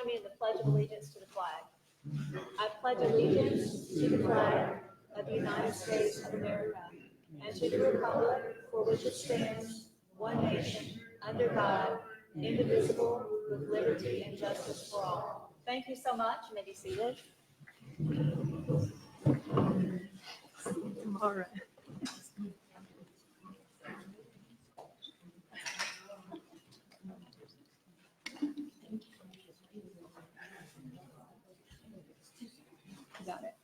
me in the Pledge of Allegiance to the flag. I pledge allegiance to the flag of the United States of America and to the republic for which it stands, one nation, under God, indivisible, with liberty and justice for all. Thank you so much. You may be seated. All right. Got it.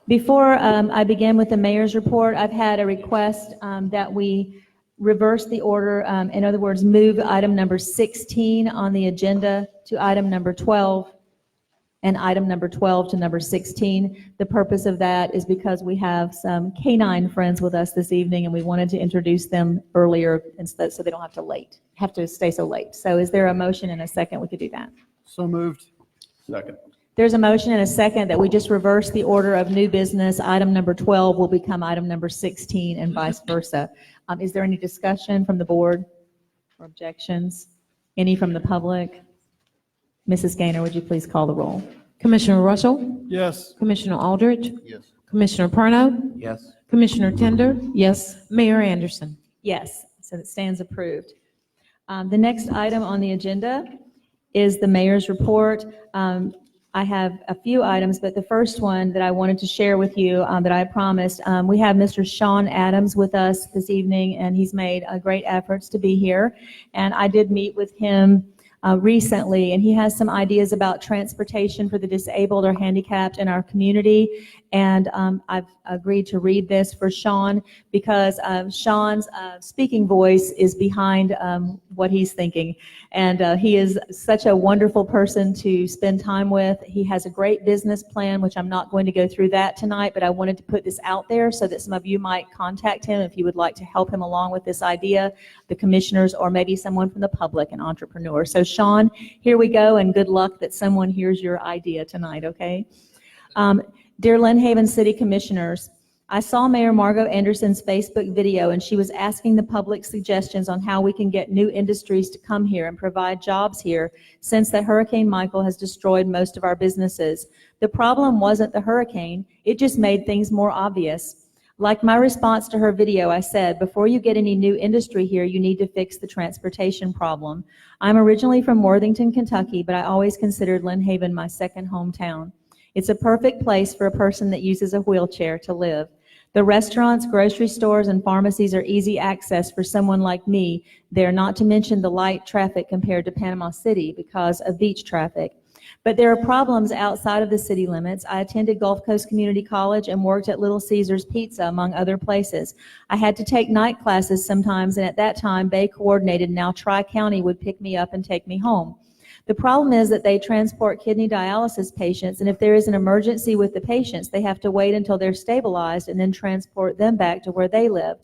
Before I begin with the mayor's report, I've had a request that we reverse the order. In other words, move item number 16 on the agenda to item number 12 and item number 12 to number 16. The purpose of that is because we have some canine friends with us this evening and we wanted to introduce them earlier instead so they don't have to stay so late. So is there a motion and a second we could do that? So moved. Second. There's a motion and a second that we just reverse the order of new business. Item number 12 will become item number 16 and vice versa. Is there any discussion from the board or objections? Any from the public? Mrs. Gaynor, would you please call the roll? Commissioner Russell? Yes. Commissioner Aldridge? Yes. Commissioner Parno? Yes. Commissioner Tender? Yes. Mayor Anderson? Yes, so it stands approved. The next item on the agenda is the mayor's report. I have a few items, but the first one that I wanted to share with you that I promised, we have Mr. Sean Adams with us this evening, and he's made great efforts to be here. And I did meet with him recently, and he has some ideas about transportation for the disabled or handicapped in our community. And I've agreed to read this for Sean because Sean's speaking voice is behind what he's thinking. And he is such a wonderful person to spend time with. He has a great business plan, which I'm not going to go through that tonight, but I wanted to put this out there so that some of you might contact him if you would like to help him along with this idea, the commissioners, or maybe someone from the public, an entrepreneur. So Sean, here we go, and good luck that someone hears your idea tonight, okay? Dear Lynn Haven City Commissioners, I saw Mayor Margot Anderson's Facebook video, and she was asking the public suggestions on how we can get new industries to come here and provide jobs here since that Hurricane Michael has destroyed most of our businesses. The problem wasn't the hurricane, it just made things more obvious. Like my response to her video, I said, before you get any new industry here, you need to fix the transportation problem. I'm originally from Worthington, Kentucky, but I always considered Lynn Haven my second hometown. It's a perfect place for a person that uses a wheelchair to live. The restaurants, grocery stores, and pharmacies are easy access for someone like me there, not to mention the light traffic compared to Panama City because of beach traffic. But there are problems outside of the city limits. I attended Gulf Coast Community College and worked at Little Caesars Pizza, among other places. I had to take night classes sometimes, and at that time, Bay Coordinated, now Tri-County, would pick me up and take me home. The problem is that they transport kidney dialysis patients, and if there is an emergency with the patients, they have to wait until they're stabilized and then transport them back to where they live.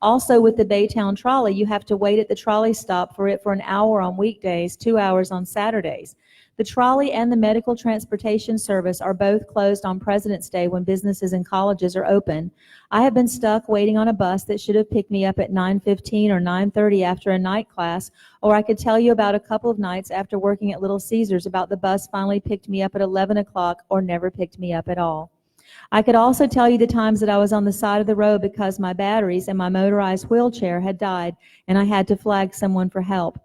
Also, with the Baytown trolley, you have to wait at the trolley stop for an hour on weekdays, 2 hours on Saturdays. The trolley and the medical transportation service are both closed on President's Day when businesses and colleges are open. I have been stuck waiting on a bus that should have picked me up at 9:15 or 9:30 after a night class, or I could tell you about a couple of nights after working at Little Caesars about the bus finally picked me up at 11 o'clock or never picked me up at all. I could also tell you the times that I was on the side of the road because my batteries and my motorized wheelchair had died and I had to flag someone for help.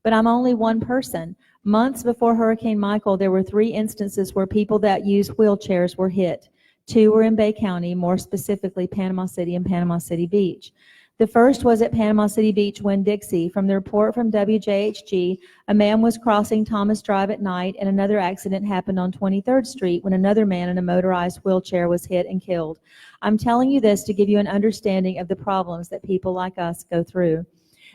But I'm only one person. Months before Hurricane Michael, there were 3 instances where people that use wheelchairs were hit. 2 were in Bay County, more specifically Panama City and Panama City Beach. The first was at Panama City Beach, Winn-Dixie. From the report from WJHG, a man was crossing Thomas Drive at night, and another accident happened on 23rd Street when another man in a motorized wheelchair was hit and killed. I'm telling you this to give you an understanding of the problems that people like us go through.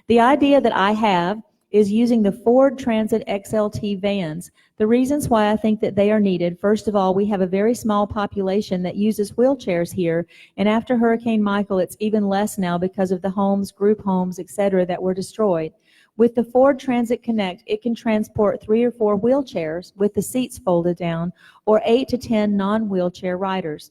The idea that I have is using the Ford Transit XLT vans. The reasons why I think that they are needed: first of all, we have a very small population that uses wheelchairs here, and after Hurricane Michael, it's even less now because of the homes, group homes, etc. that were destroyed. With the Ford Transit Connect, it can transport 3 or 4 wheelchairs with the seats folded down, or 8 to 10 non-wheelchair riders.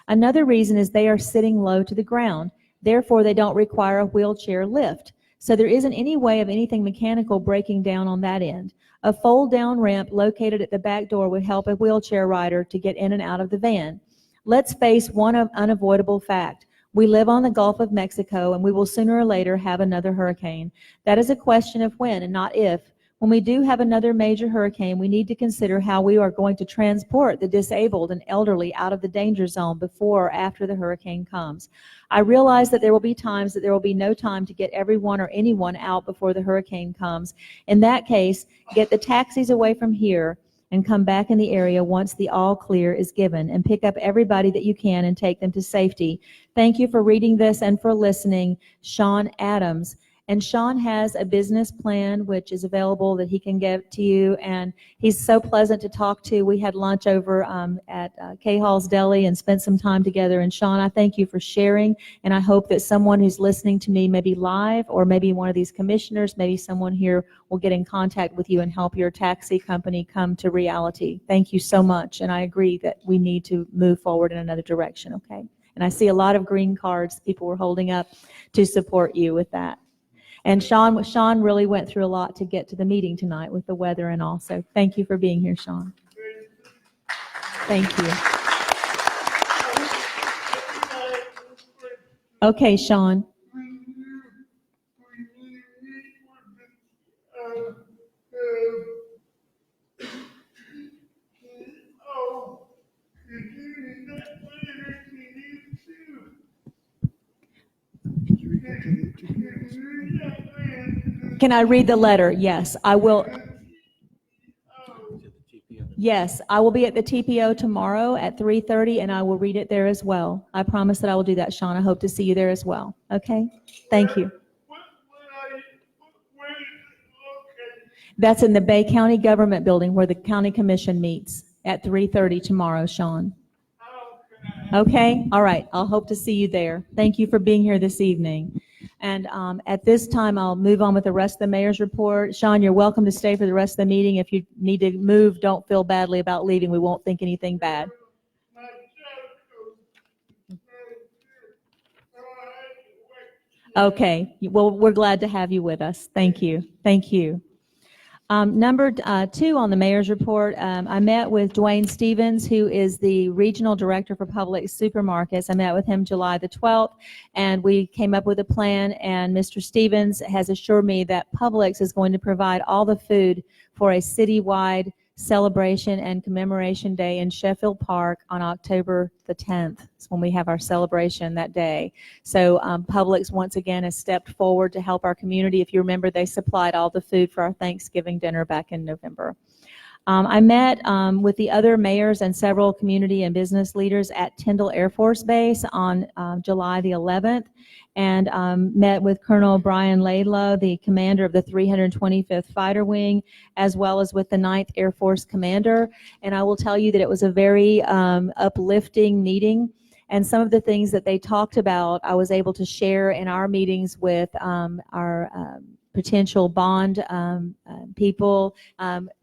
Another reason is they are sitting low to the ground. Therefore, they don't require a wheelchair lift. So there isn't any way of anything mechanical breaking down on that end. A fold-down ramp located at the back door would help a wheelchair rider to get in and out of the van. Let's face one unavoidable fact. We live on the Gulf of Mexico, and we will sooner or later have another hurricane. That is a question of when and not if. When we do have another major hurricane, we need to consider how we are going to transport the disabled and elderly out of the danger zone before or after the hurricane comes. I realize that there will be times that there will be no time to get everyone or anyone out before the hurricane comes. In that case, get the taxis away from here and come back in the area once the all clear is given, and pick up everybody that you can and take them to safety. Thank you for reading this and for listening. Sean Adams. And Sean has a business plan which is available that he can give to you, and he's so pleasant to talk to. We had lunch over at K Hall's Deli and spent some time together. And Sean, I thank you for sharing, and I hope that someone who's listening to me, maybe live, or maybe one of these commissioners, maybe someone here will get in contact with you and help your taxi company come to reality. Thank you so much, and I agree that we need to move forward in another direction, okay? And I see a lot of green cards people were holding up to support you with that. And Sean really went through a lot to get to the meeting tonight with the weather and all. So thank you for being here, Sean. Thank you. Okay, Sean. Can I read the letter? Yes, I will. Yes, I will be at the TPO tomorrow at 3:30, and I will read it there as well. I promise that I will do that, Sean. I hope to see you there as well. Okay? Thank you. That's in the Bay County Government Building where the County Commission meets at 3:30 tomorrow, Sean. Okay? All right. I'll hope to see you there. Thank you for being here this evening. And at this time, I'll move on with the rest of the mayor's report. Sean, you're welcome to stay for the rest of the meeting. If you need to move, don't feel badly about leaving. We won't think anything bad. Okay. Well, we're glad to have you with us. Thank you. Thank you. Number 2 on the mayor's report, I met with Dwayne Stevens, who is the Regional Director for Public Supermarkets. I met with him July the 12th, and we came up with a plan, and Mr. Stevens has assured me that Publix is going to provide all the food for a citywide celebration and commemoration day in Sheffield Park on October the 10th. It's when we have our celebration that day. So Publix once again has stepped forward to help our community. If you remember, they supplied all the food for our Thanksgiving dinner back in November. I met with the other mayors and several community and business leaders at Tyndall Air Force Base on July the 11th, and met with Colonel Brian Laidlaw, the commander of the 325th Fighter Wing, as well as with the 9th Air Force Commander. And I will tell you that it was a very uplifting meeting. And some of the things that they talked about, I was able to share in our meetings with our potential bond people.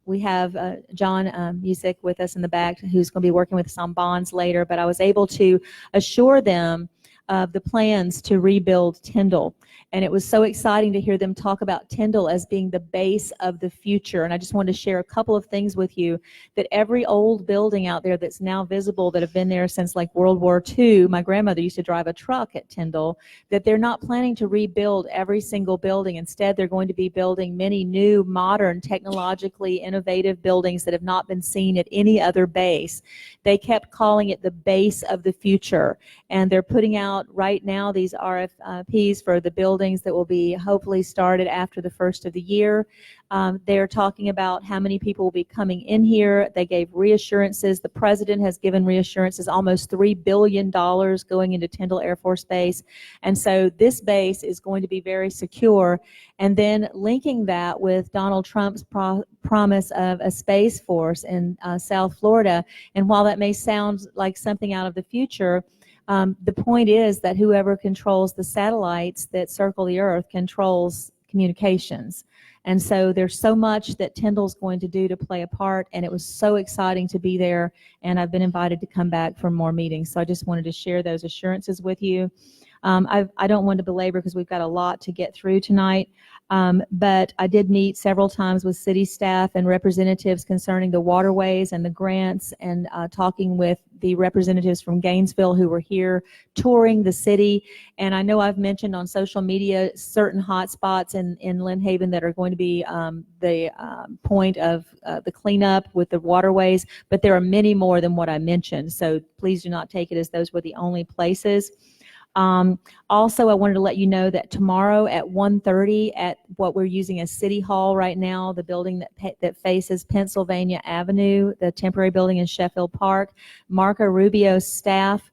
We have John Music with us in the back, who's going to be working with us on bonds later, but I was able to assure them of the plans to rebuild Tyndall. And it was so exciting to hear them talk about Tyndall as being the base of the future. And I just wanted to share a couple of things with you, that every old building out there that's now visible that have been there since like World War II, my grandmother used to drive a truck at Tyndall, that they're not planning to rebuild every single building. Instead, they're going to be building many new, modern, technologically innovative buildings that have not been seen at any other base. They kept calling it the base of the future. And they're putting out right now these RFPs for the buildings that will be hopefully started after the first of the year. They're talking about how many people will be coming in here. They gave reassurances. The president has given reassurances, almost $3 billion going into Tyndall Air Force Base. And so this base is going to be very secure. And then linking that with Donald Trump's promise of a space force in South Florida. And while that may sound like something out of the future, the point is that whoever controls the satellites that circle the Earth controls communications. And so there's so much that Tyndall's going to do to play a part, and it was so exciting to be there, and I've been invited to come back for more meetings. So I just wanted to share those assurances with you. I don't want to belabor because we've got a lot to get through tonight. But I did meet several times with city staff and representatives concerning the waterways and the grants, and talking with the representatives from Gainesville who were here touring the city. And I know I've mentioned on social media certain hot spots in Lynn Haven that are going to be the point of the cleanup with the waterways, but there are many more than what I mentioned. So please do not take it as those were the only places. Also, I wanted to let you know that tomorrow at 1:30 at what we're using as City Hall right now, the building that faces Pennsylvania Avenue, the temporary building in Sheffield Park, Marco Rubio's staff,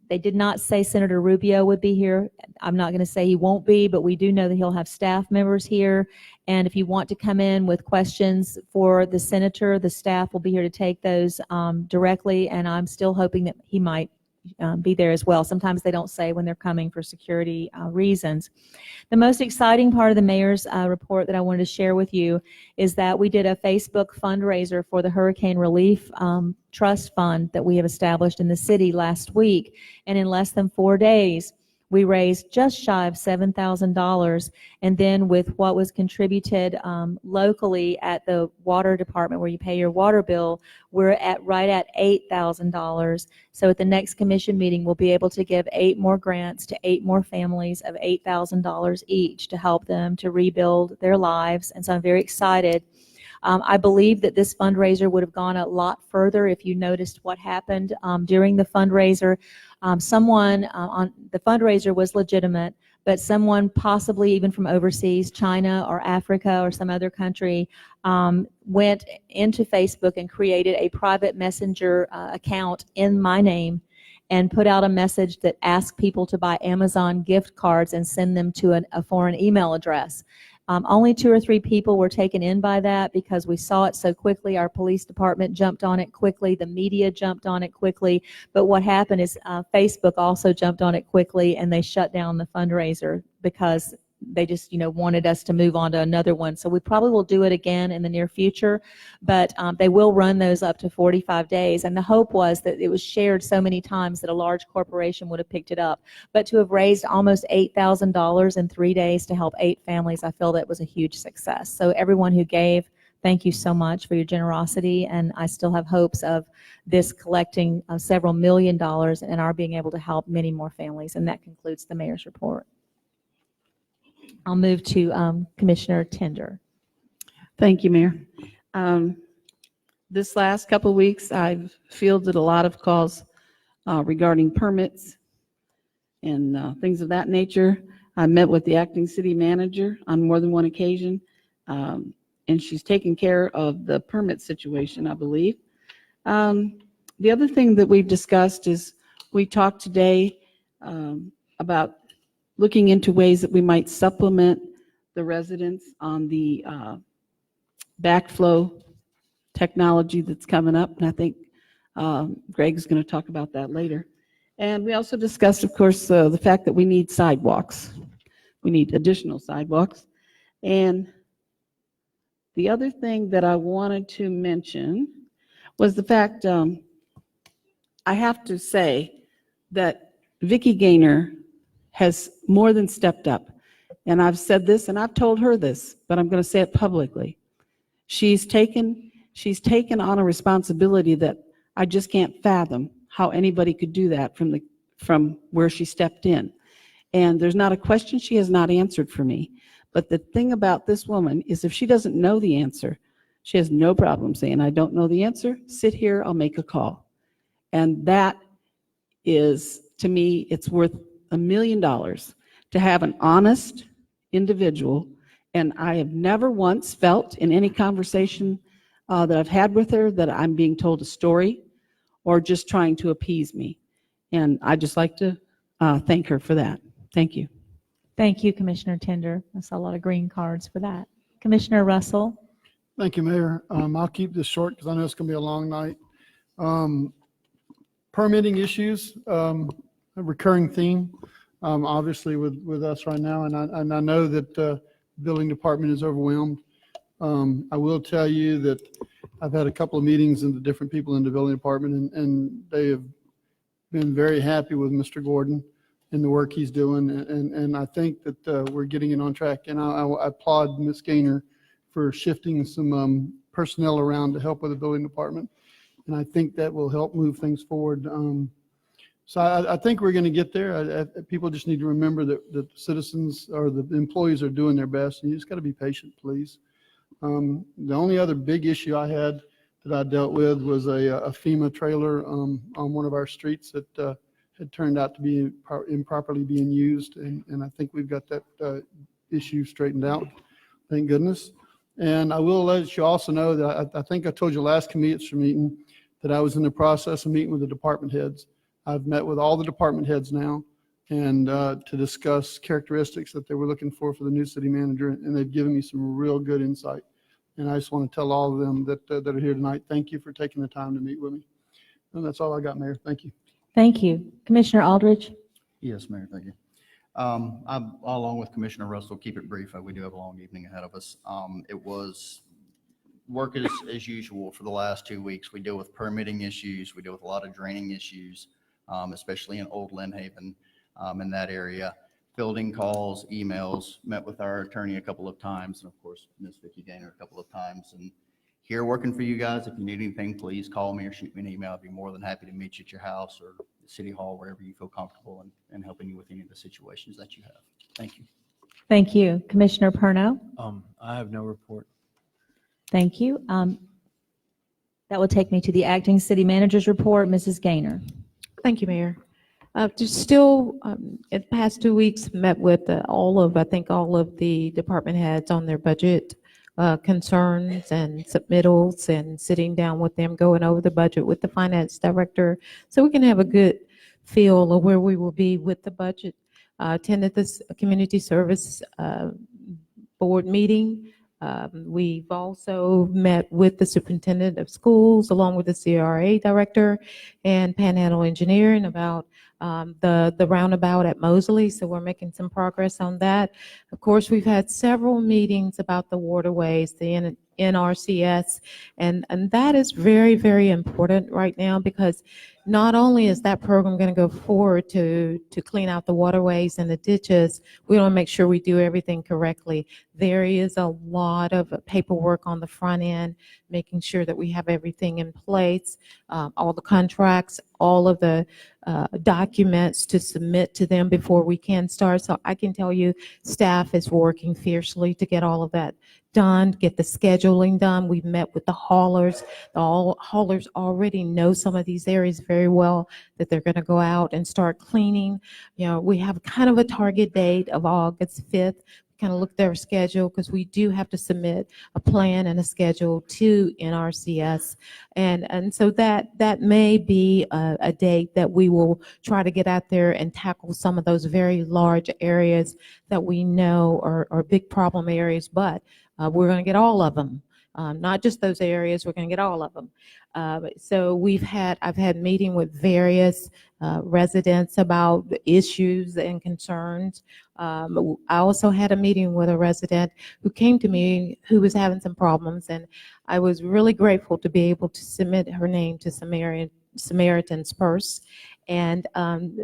they did not say Senator Rubio would be here. I'm not going to say he won't be, but we do know that he'll have staff members here. And if you want to come in with questions for the senator, the staff will be here to take those directly, and I'm still hoping that he might be there as well. Sometimes they don't say when they're coming for security reasons. The most exciting part of the mayor's report that I wanted to share with you is that we did a Facebook fundraiser for the Hurricane Relief Trust Fund that we have established in the city last week. And in less than 4 days, we raised just shy of $7,000, and then with what was contributed locally at the water department where you pay your water bill, we're right at $8,000. So at the next commission meeting, we'll be able to give 8 more grants to 8 more families of $8,000 each to help them to rebuild their lives. And so I'm very excited. I believe that this fundraiser would have gone a lot further if you noticed what happened during the fundraiser. Someone on the fundraiser was legitimate, but someone possibly even from overseas, China or Africa or some other country, went into Facebook and created a private messenger account in my name and put out a message that asked people to buy Amazon gift cards and send them to a foreign email address. Only 2 or 3 people were taken in by that because we saw it so quickly. Our police department jumped on it quickly. The media jumped on it quickly. But what happened is Facebook also jumped on it quickly, and they shut down the fundraiser because they just, wanted us to move on to another one. So we probably will do it again in the near future, but they will run those up to 45 days. And the hope was that it was shared so many times that a large corporation would have picked it up. But to have raised almost $8,000 in 3 days to help 8 families, I feel that was a huge success. So everyone who gave, thank you so much for your generosity. And I still have hopes of this collecting several $1 million and our being able to help many more families. And that concludes the mayor's report. I'll move to Commissioner Tender. Thank you, Mayor. This last couple of weeks, I've fielded a lot of calls regarding permits and things of that nature. I met with the acting city manager on more than one occasion, and she's taken care of the permit situation, I believe. The other thing that we've discussed is we talked today about looking into ways that we might supplement the residents on the backflow technology that's coming up, and I think Greg's going to talk about that later. And we also discussed, of course, the fact that we need sidewalks. We need additional sidewalks. And the other thing that I wanted to mention was the fact, I have to say that Vicki Gaynor has more than stepped up. And I've said this and I've told her this, but I'm going to say it publicly. She's taken on a responsibility that I just can't fathom how anybody could do that from where she stepped in. And there's not a question she has not answered for me. But the thing about this woman is if she doesn't know the answer, she has no problem saying, I don't know the answer, sit here, I'll make a call. And that is, to me, it's worth $1 million to have an honest individual. And I have never once felt in any conversation that I've had with her that I'm being told a story or just trying to appease me. And I'd just like to thank her for that. Thank you. Thank you, Commissioner Tender. I saw a lot of green cards for that. Commissioner Russell. Thank you, Mayor. I'll keep this short because I know it's going to be a long night. Permitting issues, a recurring theme, obviously with us right now, and I know that the building department is overwhelmed. I will tell you that I've had a couple of meetings with the different people in the building department, and they have been very happy with Mr. Gordon. and the work he's doing. And I think that we're getting it on track. And I applaud Ms. Gaynor for shifting some personnel around to help with the building department. And I think that will help move things forward. So I think we're going to get there. People just need to remember that the citizens or the employees are doing their best, and you just got to be patient, please. The only other big issue I had that I dealt with was a FEMA trailer on one of our streets that had turned out to be improperly being used, and I think we've got that issue straightened out, thank goodness. And I will let you also know that I think I told you last committee meeting that I was in the process of meeting with the department heads. I've met with all the department heads now and to discuss characteristics that they were looking for the new city manager, and they've given me some real good insight. And I just want to tell all of them that are here tonight, thank you for taking the time to meet with me. And that's all I got, Mayor. Thank you. Thank you. Commissioner Aldridge? Yes, Mayor, thank you. Along with Commissioner Russell, keep it brief. We do have a long evening ahead of us. It was work as usual for the last 2 weeks. We deal with permitting issues. We deal with a lot of draining issues, especially in Old Lynn Haven, in that area. Fielding calls, emails, met with our attorney a couple of times, and of course, Ms. Vicki Gaynor a couple of times. And here working for you guys. If you need anything, please call me or shoot me an email. I'd be more than happy to meet you at your house or City Hall, wherever you feel comfortable in helping you with any of the situations that you have. Thank you. Thank you. Commissioner Perno? I have no report. Thank you. That will take me to the acting city manager's report. Mrs. Gaynor? Thank you, Mayor. Just still, in the past 2 weeks, met with all of the department heads on their budget concerns and submittals, and sitting down with them, going over the budget with the finance director, so we can have a good feel of where we will be with the budget. Attended this community service board meeting. We've also met with the superintendent of schools, along with the CRA director and Panhandle Engineering, about the roundabout at Mosley. So we're making some progress on that. Of course, we've had several meetings about the waterways, the NRCS, and that is very, very important right now, because not only is that program going to go forward to clean out the waterways and the ditches, we want to make sure we do everything correctly. There is a lot of paperwork on the front end, making sure that we have everything in place, all the contracts, all of the documents to submit to them before we can start. So I can tell you, staff is working fiercely to get all of that done, get the scheduling done. We've met with the haulers. The haulers already know some of these areas very well, that they're going to go out and start cleaning. You know, we have kind of a target date of August 5th. Kind of look at their schedule, because we do have to submit a plan and a schedule to NRCS. And so that may be a date that we will try to get out there and tackle some of those very large areas that we know are big problem areas, but we're going to get all of them. Not just those areas, we're going to get all of them. So I've had meeting with various residents about issues and concerns. I also had a meeting with a resident who came to me who was having some problems, and I was really grateful to be able to submit her name to Samaritan's Purse, and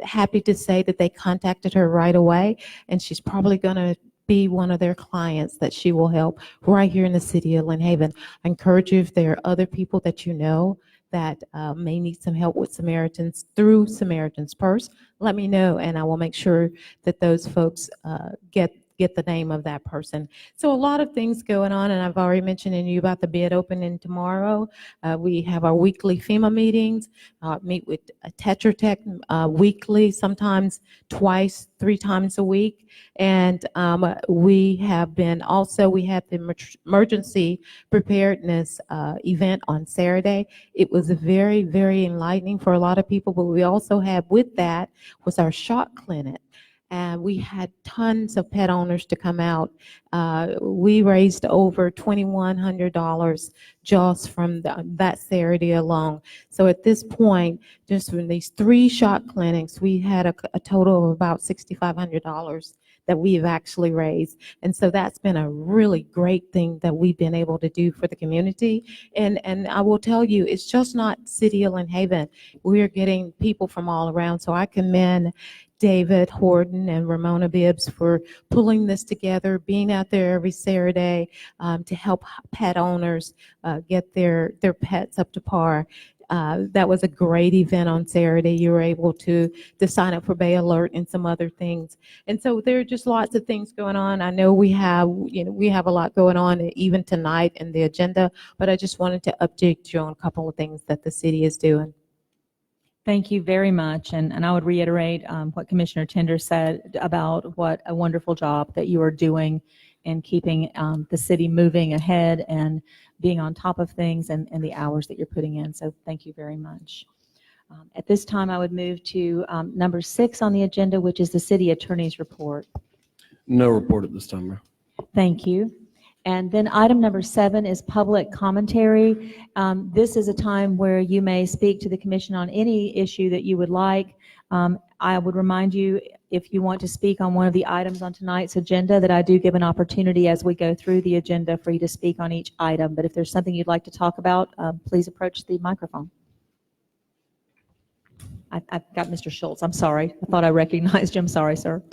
happy to say that they contacted her right away, and she's probably going to be one of their clients that she will help right here in the city of Lynn Haven. I encourage you, if there are other people that you know that may need some help with Samaritans through Samaritan's Purse, let me know, and I will make sure that those folks get the name of that person. So a lot of things going on, and I've already mentioned to you about the bid opening tomorrow. We have our weekly FEMA meetings, meet with Tetra Tech weekly, sometimes twice, 3 times a week. And we had the emergency preparedness event on Saturday. It was very, very enlightening for a lot of people, but we also had with that was our shot clinic. And we had tons of pet owners to come out. We raised over $2,100 just from that Saturday alone. So at this point, just from these 3 shot clinics, we had a total of about $6,500 that we've actually raised. And so that's been a really great thing that we've been able to do for the community. And I will tell you, it's just not City of Lynn Haven. We are getting people from all around. So I commend David Horton and Ramona Bibbs for pulling this together, being out there every Saturday to help pet owners get their pets up to par. That was a great event on Saturday. You were able to sign up for Bay Alert and some other things. And so there are just lots of things going on. I know we have a lot going on even tonight in the agenda, but I just wanted to update you on a couple of things that the city is doing. Thank you very much. And I would reiterate what Commissioner Tender said about what a wonderful job that you are doing in keeping the city moving ahead and being on top of things and the hours that you're putting in. So thank you very much. At this time, I would move to number 6 on the agenda, which is the city attorney's report. No report at this time, Mayor. Thank you. And then item number 7 is public commentary. This is a time where you may speak to the commission on any issue that you would like. I would remind you, if you want to speak on one of the items on tonight's agenda, that I do give an opportunity as we go through the agenda for you to speak on each item. But if there's something you'd like to talk about, please approach the microphone. I've got Mr. Schultz. I'm sorry. I thought I recognized you. I'm sorry, sir.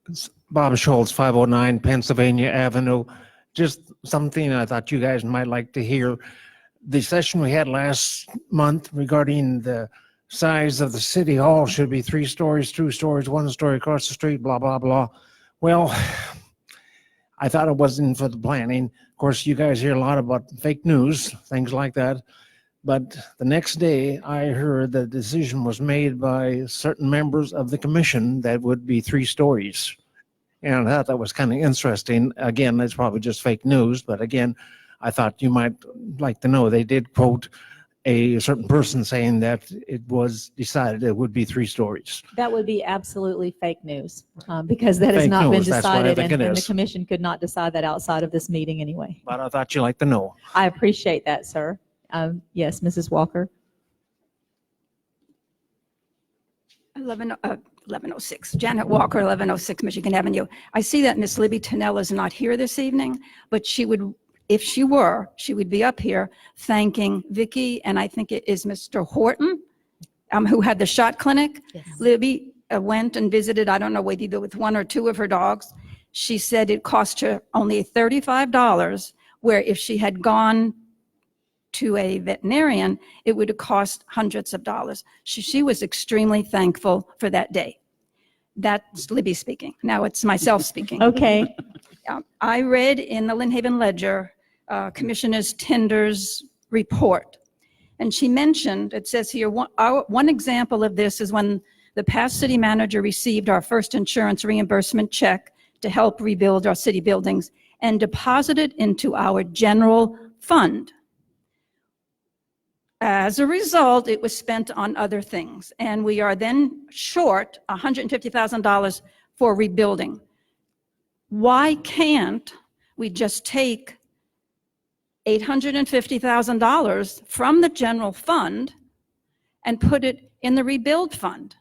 It's Bob Schultz, 509 Pennsylvania Avenue. Just something I thought you guys might like to hear. The session we had last month regarding the size of the city hall should be 3 stories, 2 stories, 1 story across the street, blah, blah, blah. Well, I thought it wasn't for the planning. Of course, you guys hear a lot about fake news, things like that. But the next day, I heard the decision was made by certain members of the commission that would be 3 stories. And I thought that was kind of interesting. Again, it's probably just fake news, but again, I thought you might like to know. They did quote a certain person saying that it was decided it would be 3 stories. That would be absolutely fake news because that has Fake not been news, that's what I decided, think it and the is. commission could not decide that outside of this meeting anyway. But I thought you'd like to know. I appreciate that, sir. Yes, Mrs. Walker. 1106, Janet Walker, 1106 Michigan Avenue. I see that Miss Libby Tennell is not here this evening, but she would, if she were, she would be up here thanking Vicki, and I think it is Mr. Horton, who had the shot clinic. Yes. Libby went and visited, I don't know whether either with 1 or 2 of her dogs. She said it cost her only $35, where if she had gone to a veterinarian, it would have cost hundreds of dollars. She was extremely thankful for that day. That's Libby speaking. Now it's myself speaking. Okay. I read in the Lynn Haven Ledger, Commissioner Tender's report, and she mentioned, it says here, one example of this is when the past city manager received our first insurance reimbursement check to help rebuild our city buildings and deposited into our general fund. As a result, it was spent on other things, and we are then short $150,000 for rebuilding. Why can't we just take $850,000 from the general fund and put it in the rebuild fund?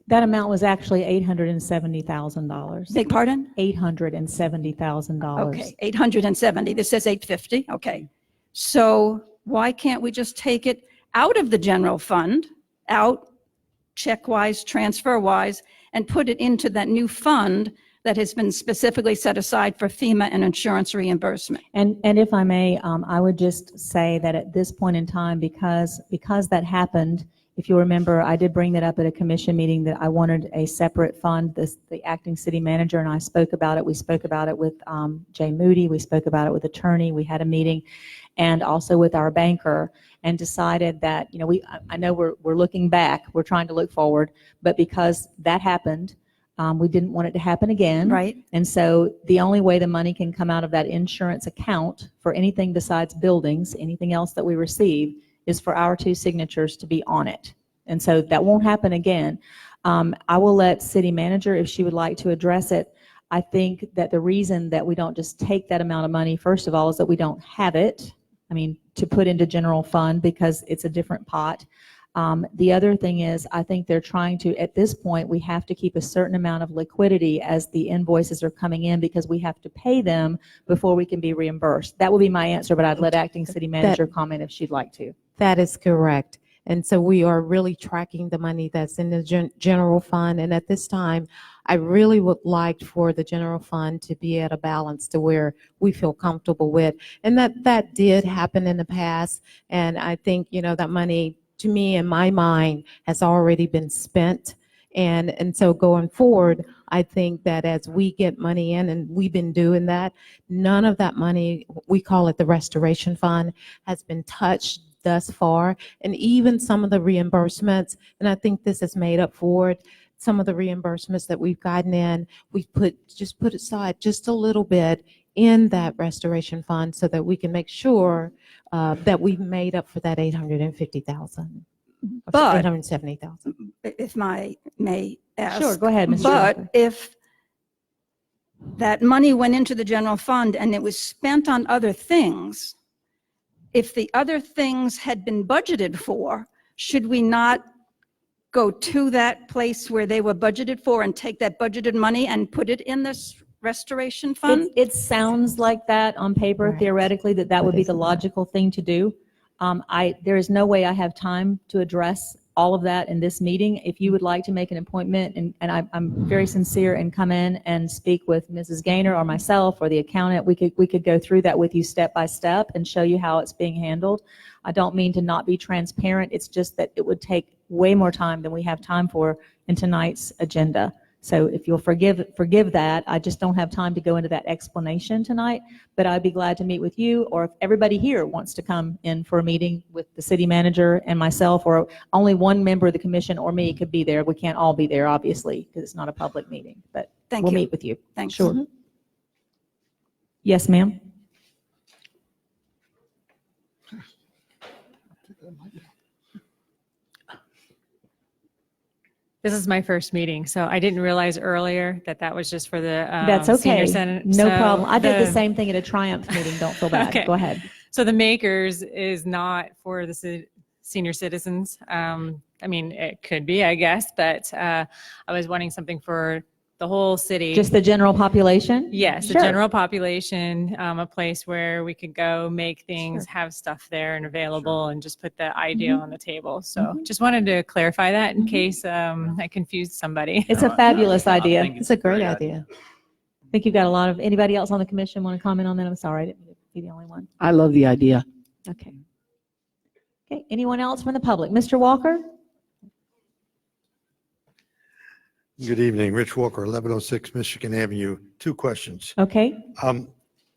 That amount was actually $870,000. Beg pardon? $870,000. Okay, 870. This says 850. Okay. So why can't we just take it out of the general fund, out check-wise, transfer-wise, and put it into that new fund that has been specifically set aside for FEMA and insurance reimbursement? And if I may, I would just say that at this point in time, because that happened, if you remember, I did bring that up at a commission meeting that I wanted a separate fund. The acting city manager and I spoke about it. We spoke about it with Jay Moody. We spoke about it with attorney. We had a meeting, and also with our banker, and decided that, I know we're looking back, we're trying to look forward, but because that happened, we didn't want it to happen again. Right. And so the only way the money can come out of that insurance account for anything besides buildings, anything else that we receive, is for our 2 signatures to be on it. And so that won't happen again. I will let city manager, if she would like to address it. I think that the reason that we don't just take that amount of money, first of all, is that we don't have it. To put into general fund, because it's a different pot. The other thing is, I think they're trying to, at this point, we have to keep a certain amount of liquidity as the invoices are coming in, because we have to pay them before we can be reimbursed. That would be my answer, but I'd let acting city manager comment if she'd like to. That is correct. And so we are really tracking the money that's in the general fund. And at this time, I really would like for the general fund to be at a balance to where we feel comfortable with. And that did happen in the past. And I think, that money, to me, in my mind, has already been spent. And so going forward, I think that as we get money in, and we've been doing that, none of that money, we call it the restoration fund, has been touched thus far. And even some of the reimbursements, and I think this has made up for it, some of the reimbursements that we've gotten in, we've put aside just a little bit in that restoration fund so that we can make sure that we've made up for that 850,000. But 870,000. if I may ask. Sure, go ahead, Mr. But Walker. if that money went into the general fund and it was spent on other things, if the other things had been budgeted for, should we not go to that place where they were budgeted for and take that budgeted money and put it in this restoration fund? It sounds like that on paper, Right. theoretically, that would be the isn't that? logical thing to do. There is no way I have time to address all of that in this meeting. If you would like to make an appointment, and I'm very sincere, and come in and speak with Mrs. Gaynor or myself or the accountant, we could go through that with you step by step and show you how it's being handled. I don't mean to not be transparent. It's just that it would take way more time than we have time for in tonight's agenda. So if you'll forgive that, I just don't have time to go into that explanation tonight, but I'd be glad to meet with you, or if everybody here wants to come in for a meeting with the city manager and myself, or only one member of the commission or me could be there. We can't all be there, obviously, because it's not a public meeting, but Thank we'll you. meet with you. Thanks. Sure. Yes, ma'am. This is my first meeting, so I didn't realize earlier that was just for the That's okay. senior center. No So problem. I did the same thing at a Triumph meeting. Don't feel bad. Okay. Go ahead. So the makers is not for the senior citizens. I mean, it could be, I guess, but I was wanting something for the whole city. Just the general population? Yes, the Sure. general population, a place where we could go make things, have stuff there and available, and just put the idea on the table. So just wanted to clarify that in case I confused somebody. It's a fabulous idea. It's a great idea. I think you've got a lot of, anybody else on the commission want to comment on that? I'm sorry, I didn't mean to be the only one. I love the idea. Okay. Okay, anyone else from the public? Mr. Walker? Good evening, Rich Walker, 1106 Michigan Avenue. Two questions. Okay,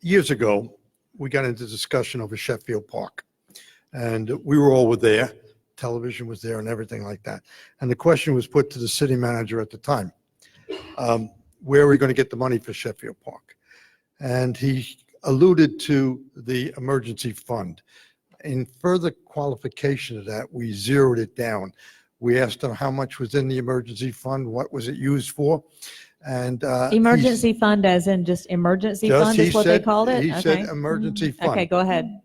Years ago, we got into discussion over Sheffield Park, and we were all there. Television was there and everything like that. And the question was put to the city manager at the time, where are we going to get the money for Sheffield Park? And he alluded to the emergency fund. In further qualification of that, we zeroed it down. We asked him how much was in the emergency fund, what was it used for? And emergency fund as in just emergency fund is what they called it? He said Okay. emergency fund. Okay, go ahead.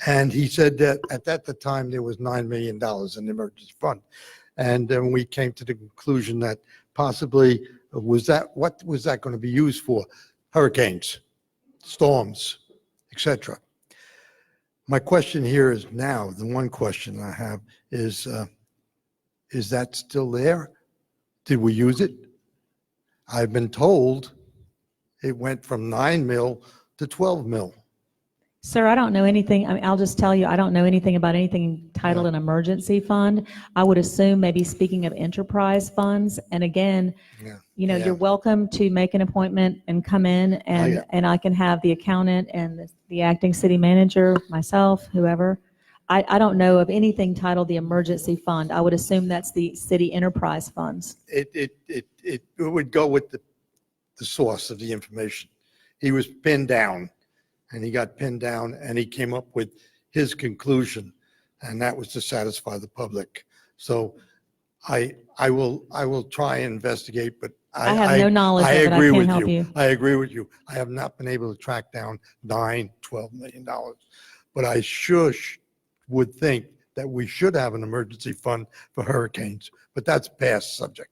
And he said that at that time, there was $9 million in the emergency fund. And then we came to the conclusion that possibly what was that going to be used for? Hurricanes, storms, etc. My question here is now, the one question I have is that still there? Did we use it? I've been told it went from 9 mil to 12 mil. Sir, I don't know anything, I mean, I'll just tell you, I don't know anything about anything titled an emergency fund. I would assume maybe speaking of enterprise funds, and again, Yeah. you know, Yeah. you're welcome to make an appointment and come in, and, yeah. and I can have the accountant and the acting city manager, myself, whoever. I don't know of anything titled the emergency fund. I would assume that's the city enterprise funds. It would go with the source of the information. He was pinned down, and he got pinned down, and he came up with his conclusion, and that was to satisfy the public. So I will try and investigate, but I have no knowledge of I it. I agree can't with help you. I agree with you. I have not been able to track down $12 million, but I sure would think that we should have an emergency fund for hurricanes, but that's past subject.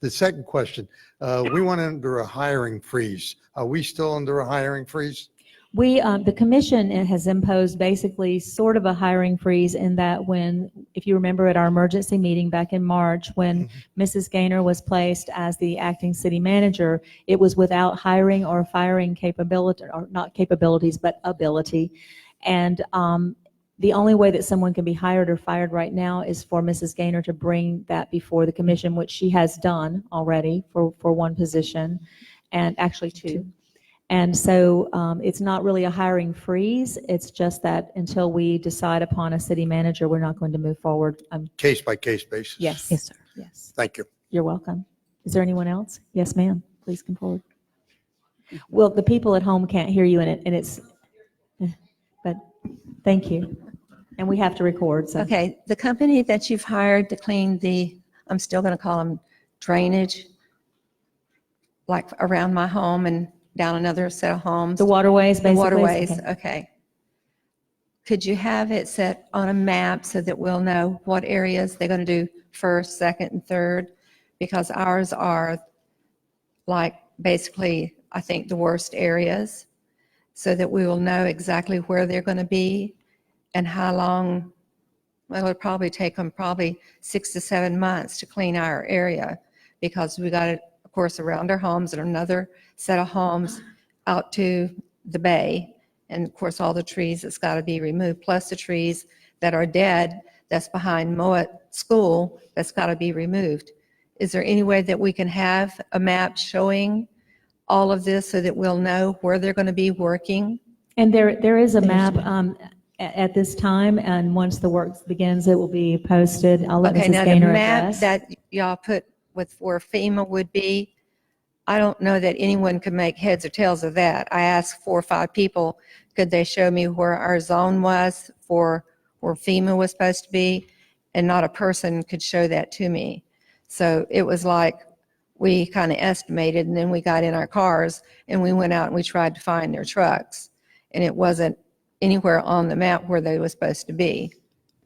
The second question, we went under a hiring freeze. Are we still under a hiring freeze? The commission has imposed basically sort of a hiring freeze in that if you remember at our emergency meeting back in March, when Mrs. Gaynor was placed as the acting city manager, it was without hiring or firing capability, or not capabilities, but ability. And the only way that someone can be hired or fired right now is for Mrs. Gaynor to bring that before the commission, which she has done already for one position, and actually two. And so it's not really a hiring freeze. It's just that until we decide upon a city manager, we're not going to move forward. Case by case basis. Yes. Yes, sir. Yes. Thank you. You're welcome. Is there anyone else? Yes, ma'am. Please come forward. Well, the people at home can't hear you but thank you. And we have to record, so. Okay, the company that you've hired to clean I'm still going to call them drainage, like around my home and down another set of homes. The waterways, The basically? waterways, Okay. okay. Could you have it set on a map so that we'll know what areas they're going to do first, second, and third? Because ours are like basically, I think, the worst areas, so that we will know exactly where they're going to be and how long. Well, it'll probably take them 6 to 7 months to clean our area, because we got it, of course, around our homes and another set of homes out to the bay. And of course, all the trees that's got to be removed, plus the trees that are dead that's behind Mowat School that's got to be removed. Is there any way that we can have a map showing all of this so that we'll know where they're going to be working? And there is a map at this time, and once the work begins, it will be posted. I'll let Okay, Mrs. now the Gaynor map address. that y'all put with where FEMA would be, I don't know that anyone could make heads or tails of that. I asked 4 or 5 people, could they show me where our zone was for where FEMA was supposed to be? And not a person could show that to me. So it was like we kind of estimated, and then we got in our cars and we went out and we tried to find their trucks. And it wasn't anywhere on the map where they were supposed to be.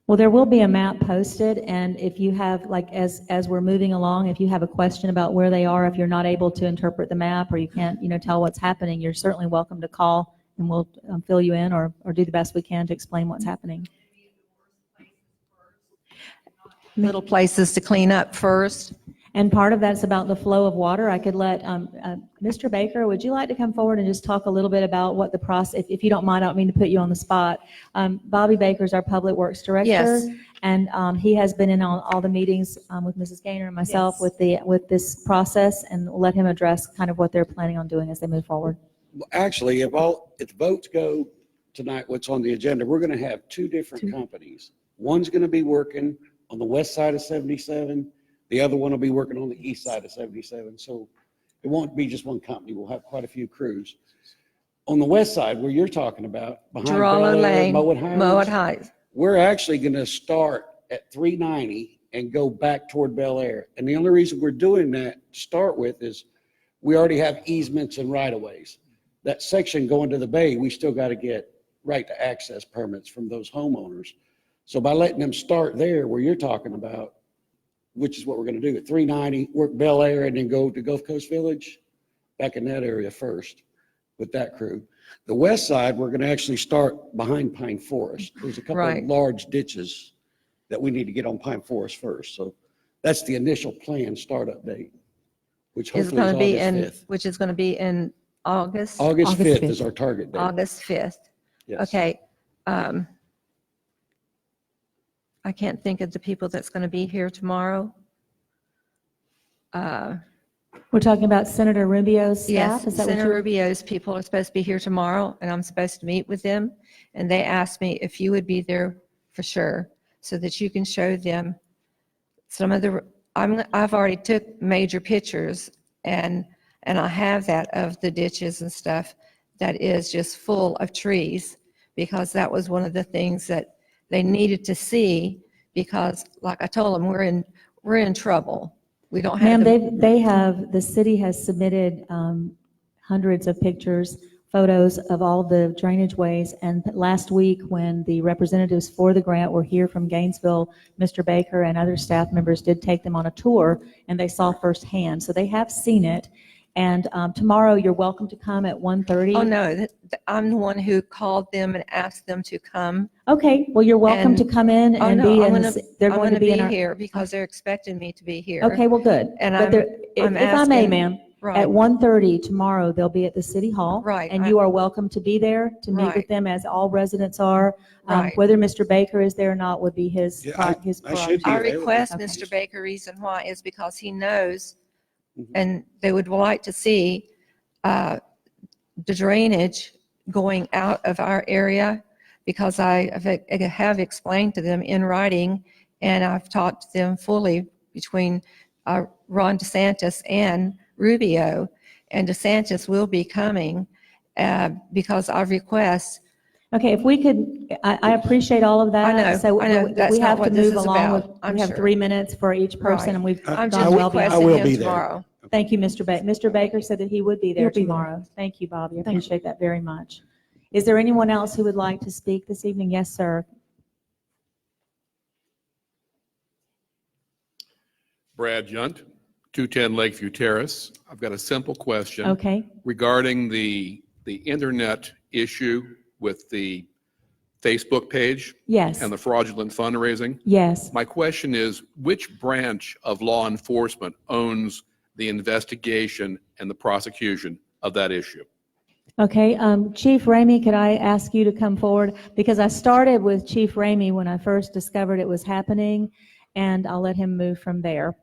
Well, there will be a map posted, and if you have, like, as we're moving along, if you have a question about where they are, if you're not able to interpret the map or you can't, tell what's happening, you're certainly welcome to call, and we'll fill you in or do the best we can to explain what's happening. Little places to clean up first. And part of that's about the flow of water. I could let Mr. Baker, would you like to come forward and just talk a little bit about what the process, if you don't mind, I don't mean to put you on the spot. Bobby Baker's our Public Works Director. Yes. And he has been in on all the meetings with Mrs. Gaynor and myself Yes. with this process, and we'll let him address kind of what they're planning on doing as they move forward. Actually, if the votes go tonight, what's on the agenda, we're going to have 2 different companies. One's going to be working on the west side of 77. The other one will be working on the east side of 77. So it won't be just one company. We'll have quite a few crews. On the west side, where you're talking about, behind Geraldo Bel Air, Lane, Mowat Heights, Heights. we're actually going to start at 390 and go back toward Bel Air. And the only reason we're doing that to start with is we already have easements and right-of-ways. That section going to the bay, we still got to get right to access permits from those homeowners. So by letting them start there where you're talking about, which is what we're going to do at 390, work Bel Air, and then go to Gulf Coast Village, back in that area first with that crew. The west side, we're going to actually start behind Pine Forest. There's a couple Right. of large ditches that we need to get on Pine Forest first. So that's the initial plan startup date, which Is hopefully is going to be August 5th. which is going to be in August? August August 5th 5th. is our target date. August 5th. Yes. Okay. I can't think of the people that's going to be here tomorrow. We're talking about Senator Rubio's staff? Yes, Is that what Senator you're? Rubio's people are supposed to be here tomorrow, and I'm supposed to meet with them. And they asked me if you would be there for sure, so that you can show them some of the, I've already took major pictures, and I have that of the ditches and stuff that is just full of trees, because that was one of the things that they needed to see, because like I told them, we're in trouble. We don't have. Ma'am, the city has submitted hundreds of pictures, photos of all the drainage ways. And last week, when the representatives for the grant were here from Gainesville, Mr. Baker and other staff members did take them on a tour, and they saw firsthand. So they have seen it. And tomorrow, you're welcome to come at 1:30. Oh, no, I'm the one who called them and asked them to come. Okay, well, you're welcome to And- come in Oh, and no, be I'm in, gonna, they're I'm going to gonna be in be our. here because they're expecting me to be here. Okay, well, good. And But I'm if I may, asking- ma'am, Right. at 1:30 tomorrow, they'll be at the City Hall. Right, And you are welcome to be there to meet with Right. them, as all residents are. Right. Whether Mr. Baker is there or not would be his his I should prerogative. be I available. request Okay. Mr. Baker, reason why is because he knows, Mhm. and they would like to see the drainage going out of our area, because I have explained to them in writing, and I've talked to them fully between Ron DeSantis and Rubio, and DeSantis will be coming because our request. Okay, if we could, I appreciate all of that. I know, So I know. we That's not have to what this move is along about, with, I'm we have sure. 3 minutes for each person, Right. and we've I'm gone just well beyond. I will requesting be him there. tomorrow. Thank you, Mr. Baker. Mr. Baker said that he would be there He'll be there. tomorrow. Thank you, Bobby. I appreciate that very much. Is there anyone else who would like to speak this evening? Yes, sir. Brad Yunt, 210 Lakeview Terrace. I've got a simple question Okay. regarding the internet issue with the Facebook page Yes. and the fraudulent fundraising. Yes. My question is, which branch of law enforcement owns the investigation and the prosecution of that issue? Okay, Chief Ramey, could I ask you to come forward? Because I started with Chief Ramey when I first discovered it was happening, and I'll let him move from there.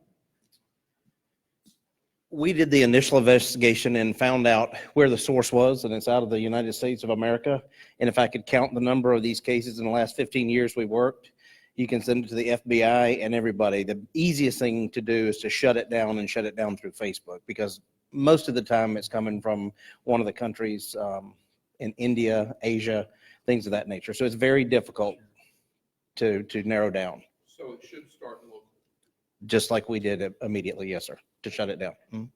We did the initial investigation and found out where the source was, and it's out of the United States of America. And if I could count the number of these cases in the last 15 years we worked, you can send it to the FBI and everybody. The easiest thing to do is to shut it down and shut it down through Facebook, because most of the time it's coming from one of the countries in India, Asia, things of that nature. So it's very difficult to narrow down, So it should start local. just like we did it immediately, yes, sir, to shut it down. Mhm.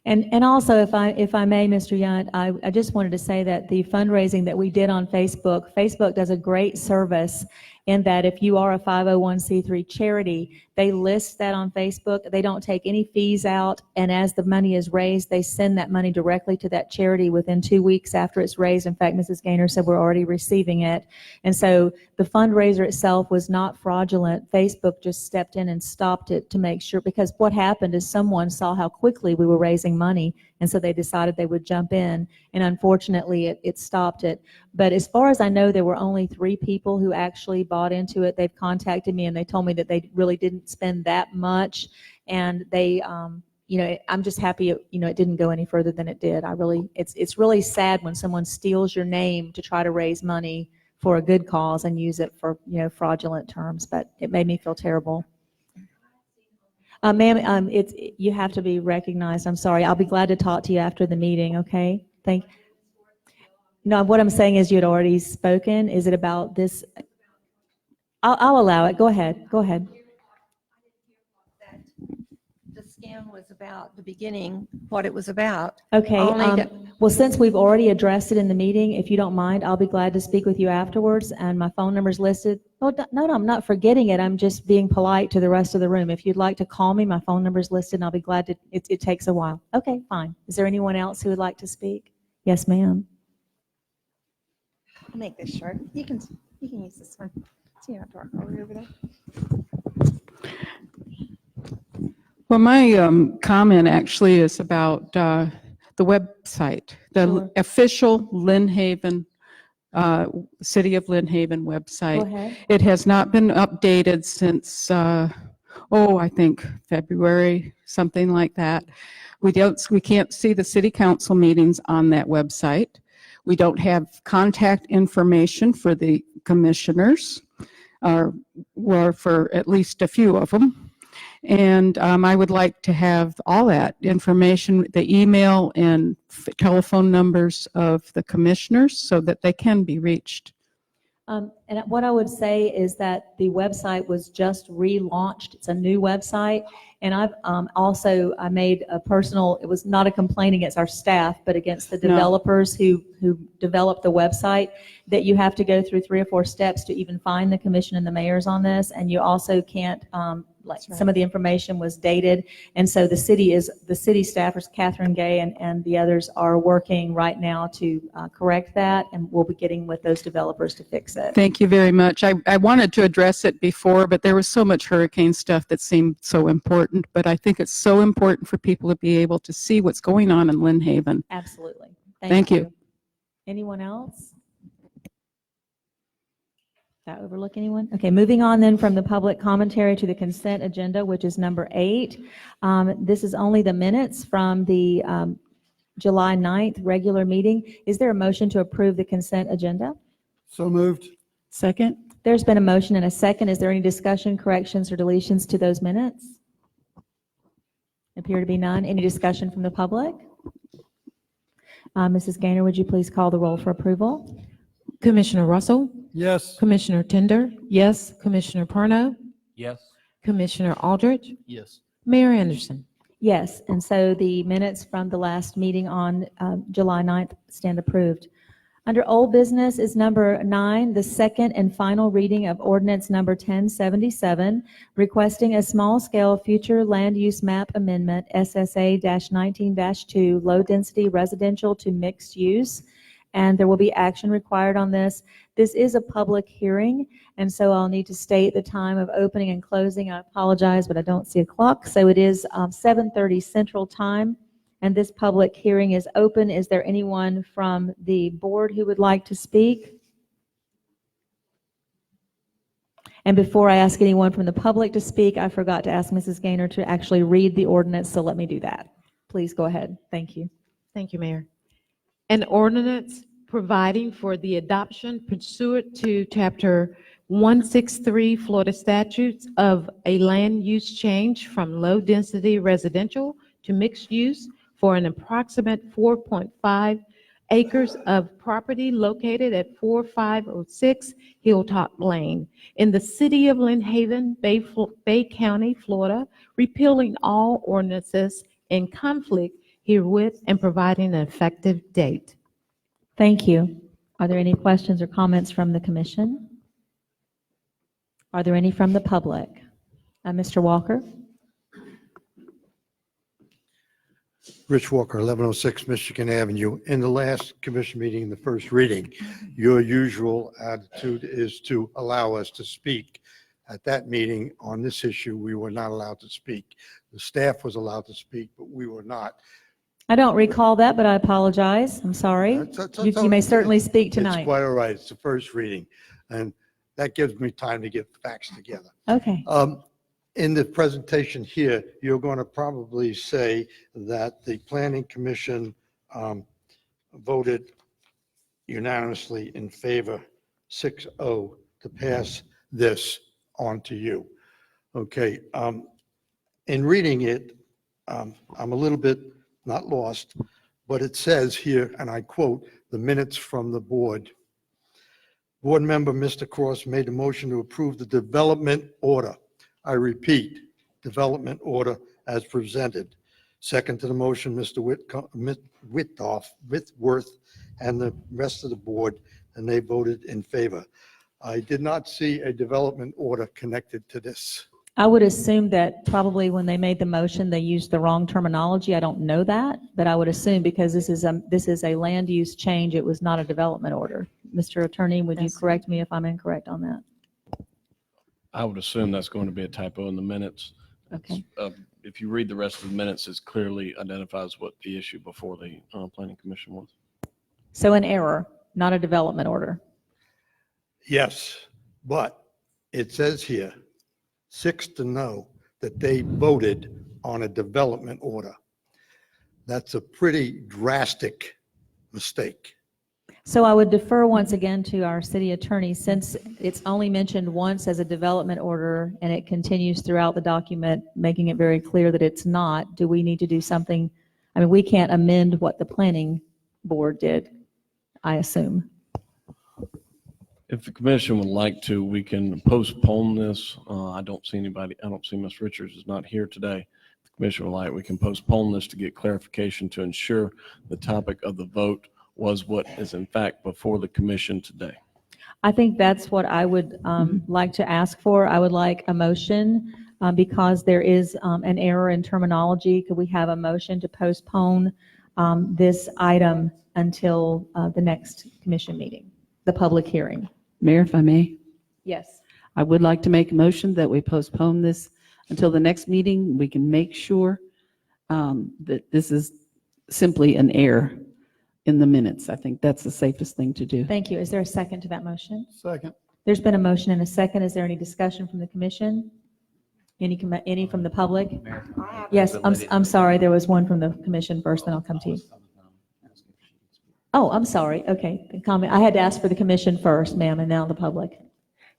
And also, if I may, Mr. Yunt, I just wanted to say that the fundraising that we did on Facebook, Facebook does a great service in that if you are a 501c3 charity, they list that on Facebook. They don't take any fees out, and as the money is raised, they send that money directly to that charity within 2 weeks after it's raised. In fact, Mrs. Gaynor said we're already receiving it. And so the fundraiser itself was not fraudulent. Facebook just stepped in and stopped it to make sure, because what happened is someone saw how quickly we were raising money, and so they decided they would jump in, and unfortunately it stopped it. But as far as I know, there were only 3 people who actually bought into it. They've contacted me and they told me that they really didn't spend that much, and they, I'm just happy it didn't go any further than it did. It's really sad when someone steals your name to try to raise money for a good cause and use it for, fraudulent terms, but it made me feel terrible. Ma'am, you have to be recognized. I'm sorry. I'll be glad to talk to you after the meeting, okay? No, what I'm saying is you had already spoken. Is it about this? I'll allow it. Go ahead. Go ahead. The scam was about the beginning, what it was about. Okay. Only Well, since we've already addressed it in the meeting, if you don't mind, I'll be glad to speak with you afterwards, and my phone number's listed. Oh, no, I'm not forgetting it. I'm just being polite to the rest of the room. If you'd like to call me, my phone number's listed, and I'll be glad to. It takes a while. Okay, fine. Is there anyone else who would like to speak? Yes, ma'am. I'll make this short. You can use this one. So you don't have to walk all the way over there. Well, my comment actually is about the website, the Sure. official Lynn Haven, City of Lynn Haven website. Go ahead. It has not been updated since, I think February, something like that. We can't see the city council meetings on that website. We don't have contact information for the commissioners, or for at least a few of them. And I would like to have all that information, the email and telephone numbers of the commissioners, so that they can be reached. And what I would say is that the website was just relaunched. It's a new website. And I've I made a personal, it was not a complaint against our staff, but against the No. developers who developed the website, that you have to go through 3 or 4 steps to even find the commission and the mayors on this. And you also can't, some of the information was dated. And so the city staffers, Catherine Gay and the others, are working right now to correct that. And we'll be getting with those developers to fix it. Thank you very much. I wanted to address it before, but there was so much hurricane stuff that seemed so important. But I think it's so important for people to be able to see what's going on in Lynn Haven. Absolutely. Thank you. Anyone else? Did I overlook anyone? Okay, moving on then from the public commentary to the consent agenda, which is number 8. This is only the minutes from the July 9th regular meeting. Is there a motion to approve the consent agenda? So moved. Second? There's been a motion and a second. Is there any discussion, corrections, or deletions to those minutes? Appear to be none. Any discussion from the public? Mrs. Gaynor, would you please call the roll for approval? Commissioner Russell, Yes. Commissioner Tender, yes. Commissioner Parno, Yes. Commissioner Aldrich, Yes. Mayor Anderson. Yes, and so the minutes from the last meeting on July 9th stand approved. Under old business is number 9, the second and final reading of ordinance number 1077, requesting a small-scale future land use map amendment, SSA-19-2, low-density residential to mixed use. And there will be action required on this. This is a public hearing, and so I'll need to state the time of opening and closing. I apologize, but I don't see a clock. So it is 7:30 Central Time, and this public hearing is open. Is there anyone from the board who would like to speak? And before I ask anyone from the public to speak, I forgot to ask Mrs. Gaynor to actually read the ordinance, so let me do that. Please go ahead. Thank you. Thank you, Mayor. An ordinance providing for the adoption pursuant to Chapter 163 Florida statutes of a land use change from low-density residential to mixed use for an approximate 4.5 acres of property located at 4506 Hilltop Lane in the city of Lynn Haven, Bay County, Florida, repealing all ordinances in conflict herewith and providing an effective date. Thank you. Are there any questions or comments from the commission? Are there any from the public? Mr. Walker? Rich Walker, 1106 Michigan Avenue. In the last commission meeting, the first reading, your usual attitude is to allow us to speak. At that meeting on this issue, we were not allowed to speak. The staff was allowed to speak, but we were not. I don't recall that, but I apologize. I'm sorry. You may certainly speak It's tonight. quite all right. It's the first reading, and that gives me time to get the facts together. Okay. In the presentation here, you're going to probably say that the Planning Commission voted unanimously in favor 6-0 to pass this on to you. Okay. In reading it, I'm a little bit not lost, but it says here, and I quote, the minutes from the board. Board member Mr. Cross made a motion to approve the development order. I repeat, development order as presented. Second to the motion, Mr. Whitworth and the rest of the board, and they voted in favor. I did not see a development order connected to this. I would assume that probably when they made the motion, they used the wrong terminology. I don't know that, but I would assume because this is a land use change, it was not a development order. Mr. Attorney, would you correct me if I'm incorrect on that? I would assume that's going to be a typo in the minutes. Okay. If you read the rest of the minutes, it clearly identifies what the issue before the Planning Commission was. So an error, not a development order. Yes, but it says here, 6-0, that they voted on a development order. That's a pretty drastic mistake. So I would defer once again to our city attorney, since it's only mentioned once as a development order and it continues throughout the document, making it very clear that it's not. Do we need to do something? I mean, we can't amend what the planning board did, I assume. If the commission would like to, we can postpone this. I don't see anybody, I don't see Ms. Richards is not here today. If the commission would like, we can postpone this to get clarification to ensure the topic of the vote was what is in fact before the commission today. I think that's what I would like to ask for. I would like a motion because there is an error in terminology. Could we have a motion to postpone this item until the next commission meeting, the public hearing? Mayor, if I may, Yes. I would like to make a motion that we postpone this until the next meeting. We can make sure that this is simply an error in the minutes. I think that's the safest thing to do. Thank you. Is there a second to that motion? Second. There's been a motion and a second. Is there any discussion from the commission? Any from the public? Yes, I'm sorry. There was one from the commission first, then I'll come to you. Oh, I'm sorry. Okay. The comment. I had to ask for the commission first, ma'am, and now the public.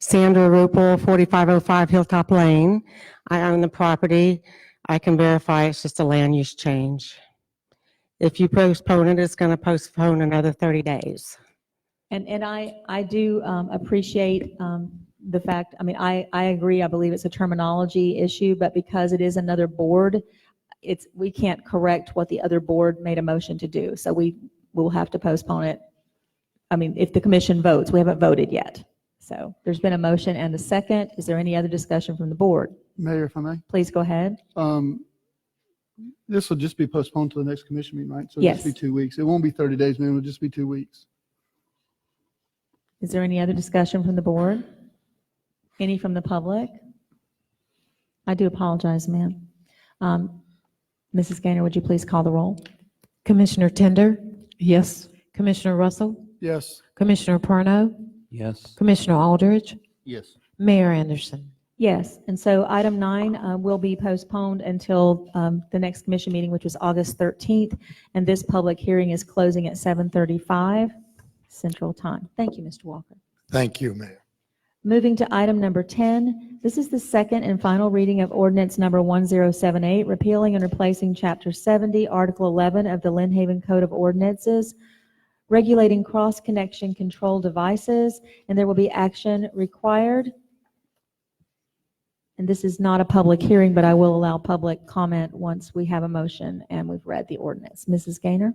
Sandra Rupel, 4505 Hilltop Lane. I own the property. I can verify it's just a land use change. If you postpone it, it's going to postpone another 30 days. And I do appreciate the fact, I mean, I agree, I believe it's a terminology issue, but because it is another board, we can't correct what the other board made a motion to do. So we will have to postpone it. I mean, if the commission votes, we haven't voted yet. So there's been a motion and a second. Is there any other discussion from the board? Mayor, if I may. Please go ahead. This will just be postponed to the next commission meeting, right? So it'll Yes. just be 2 weeks. It won't be 30 days, man. It'll just be 2 weeks. Is there any other discussion from the board? Any from the public? I do apologize, ma'am. Mrs. Gaynor, would you please call the roll? Commissioner Tender, Yes. Commissioner Russell, Yes. Commissioner Perno, Yes. Commissioner Aldridge, Yes. Mayor Anderson. Yes, and so item 9 will be postponed until the next commission meeting, which was August 13th, and this public hearing is closing at 7:35 Central Time. Thank you, Mr. Walker. Thank you, Mayor. Moving to item number 10, this is the second and final reading of ordinance number 1078, repealing and replacing Chapter 70, Article 11 of the Lynn Haven Code of Ordinances, regulating cross-connection control devices, and there will be action required. And this is not a public hearing, but I will allow public comment once we have a motion and we've read the ordinance. Mrs. Gaynor?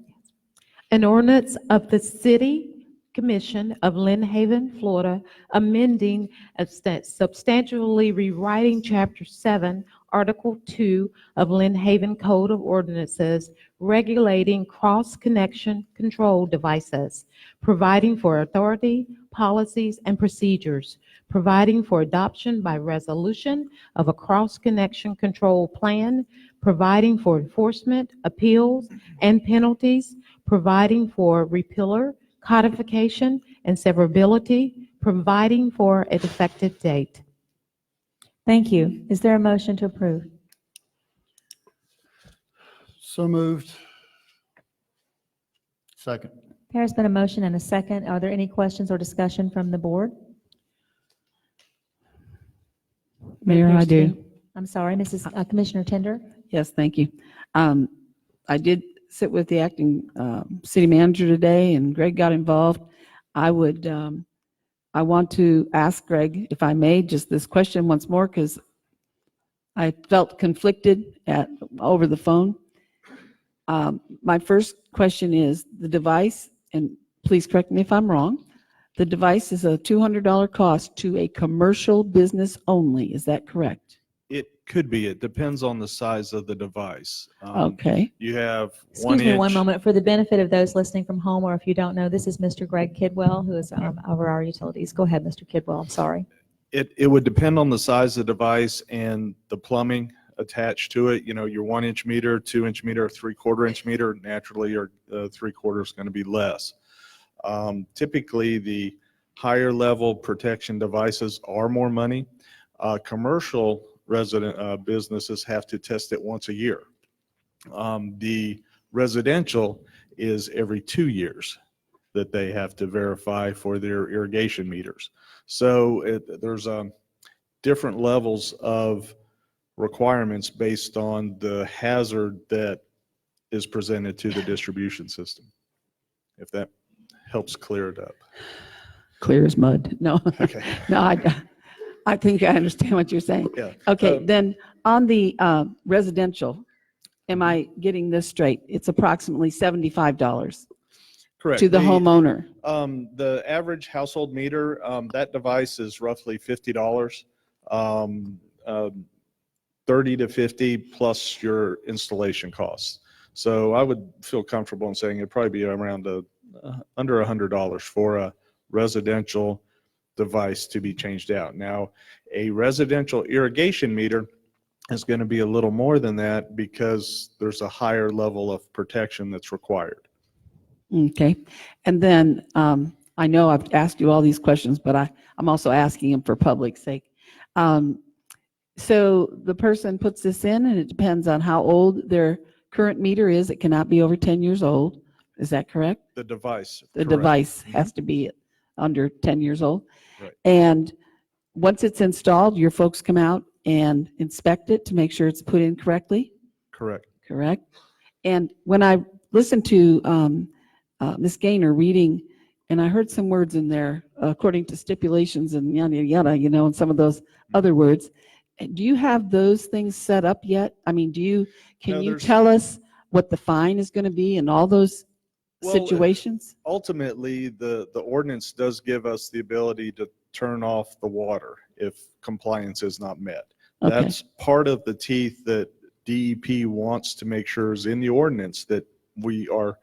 An ordinance of the City Commission of Lynn Haven, Florida, amending and substantially rewriting Chapter 7, Article 2 of Lynn Haven Code of Ordinances, regulating cross-connection control devices, providing for authority, policies, and procedures, providing for adoption by resolution of a cross-connection control plan, providing for enforcement, appeals, and penalties, providing for repealer, codification, and severability, providing for an effective date. Thank you. Is there a motion to approve? So moved. Second. There has been a motion and a second. Are there any questions or discussion from the board? Mayor, I do. I'm sorry, Mrs. Commissioner Tender? Yes, thank you. I did sit with the acting city manager today, and Greg got involved. I want to ask Greg, if I may, just this question once more, because I felt conflicted over the phone. My first question is, the device, and please correct me if I'm wrong, the device is a $200 cost to a commercial business only. Is that correct? It could be. It depends on the size of the device. Okay. You have Excuse me one moment. For the benefit of those listening from home, or if you don't know, this is Mr. Greg Kidwell, who is over our utilities. Go ahead, Mr. Kidwell. I'm sorry. It would depend on the size of the device and the plumbing attached to it. You know, your 1-inch meter, 2-inch meter, 3/4-inch meter, naturally your 3/4 is going to be less. Typically, the higher level protection devices are more money. Commercial resident businesses have to test it once a year. The residential is every 2 years that they have to verify for their irrigation meters. So there's different levels of requirements based on the hazard that is presented to the distribution system, if that helps clear it up. clear as mud. No, Okay. no, I think I understand what you're saying. Yeah. Okay, then on the residential, am I getting this straight? It's approximately $75 Correct. to the homeowner. The average household meter, that device is roughly $50. 30 to 50 plus your installation costs. So I would feel comfortable in saying it'd probably be around under $100 for a residential device to be changed out. Now, a residential irrigation meter is going to be a little more than that because there's a higher level of protection that's required. Okay, and then I know I've asked you all these questions, but I'm also asking them for public sake. So the person puts this in, and it depends on how old their current meter is. It cannot be over 10 years old. Is that correct? The device. The correct. device has to be under 10 years old. Right. And once it's installed, your folks come out and inspect it to make sure it's put in correctly? Correct. Correct. And when I listened to Ms. Gaynor reading, and I heard some words in there, according to stipulations and yada, yada, and some of those other words. Do you have those things set up yet? I mean, can you tell us what the fine is going to be in all those situations? Ultimately, the ordinance does give us the ability to turn off the water if compliance is not met. Okay. That's part of the teeth that DEP wants to make sure is in the ordinance, that we are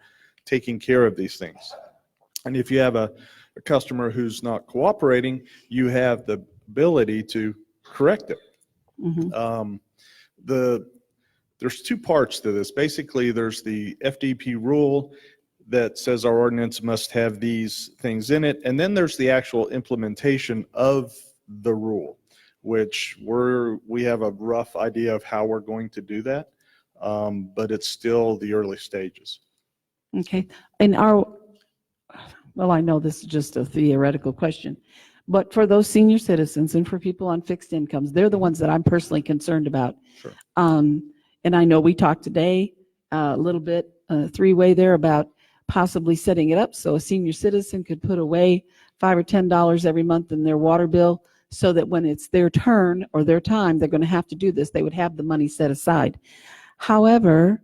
taking care of these things. And if you have a customer who's not cooperating, you have the ability to correct it. Mm-hmm. There's two parts to this. Basically, there's the FDP rule that says our ordinance must have these things in it. And then there's the actual implementation of the rule, which we have a rough idea of how we're going to do that. But it's still the early stages. Okay. Well, I know this is just a theoretical question, but for those senior citizens and for people on fixed incomes, they're the ones that I'm personally concerned about. Sure. And I know we talked today a little bit, three-way there, about possibly setting it up so a senior citizen could put away $5 or $10 every month in their water bill, so that when it's their turn or their time, they're going to have to do this, they would have the money set aside. However,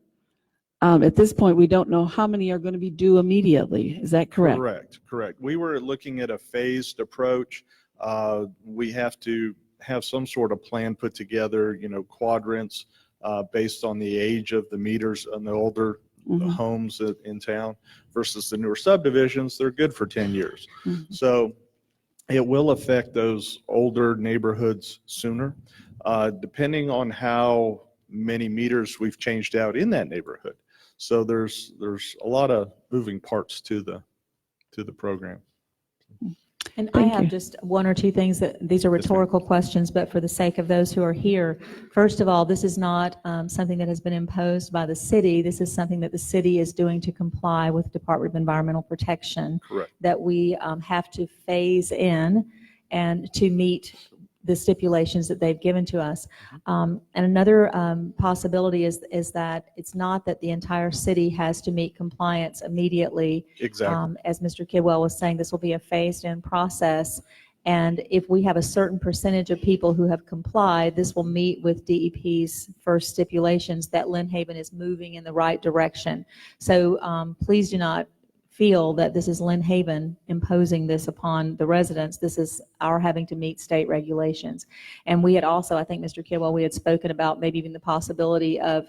at this point, we don't know how many are going to be due immediately. Is that correct? Correct. We were looking at a phased approach. We have to have some sort of plan put together, quadrants based on the age of the meters on the older homes in town versus the newer subdivisions. They're good for 10 years. So it will affect those older neighborhoods sooner, depending on how many meters we've changed out in that neighborhood. So there's a lot of moving parts to the program. And I have just one or two things these are rhetorical questions, but for the sake of those who are here, first of all, this is not something that has been imposed by the city. This is something that the city is doing to comply with Department of Environmental Protection. Correct. That we have to phase in and to meet the stipulations that they've given to us. And another possibility is that it's not that the entire city has to meet compliance immediately. Exactly. As Mr. Kidwell was saying, this will be a phased-in process. And if we have a certain percentage of people who have complied, this will meet with DEP's first stipulations that Lynn Haven is moving in the right direction. So please do not feel that this is Lynn Haven imposing this upon the residents. This is our having to meet state regulations. And we had also, I think, Mr. Kidwell, we had spoken about maybe even the possibility of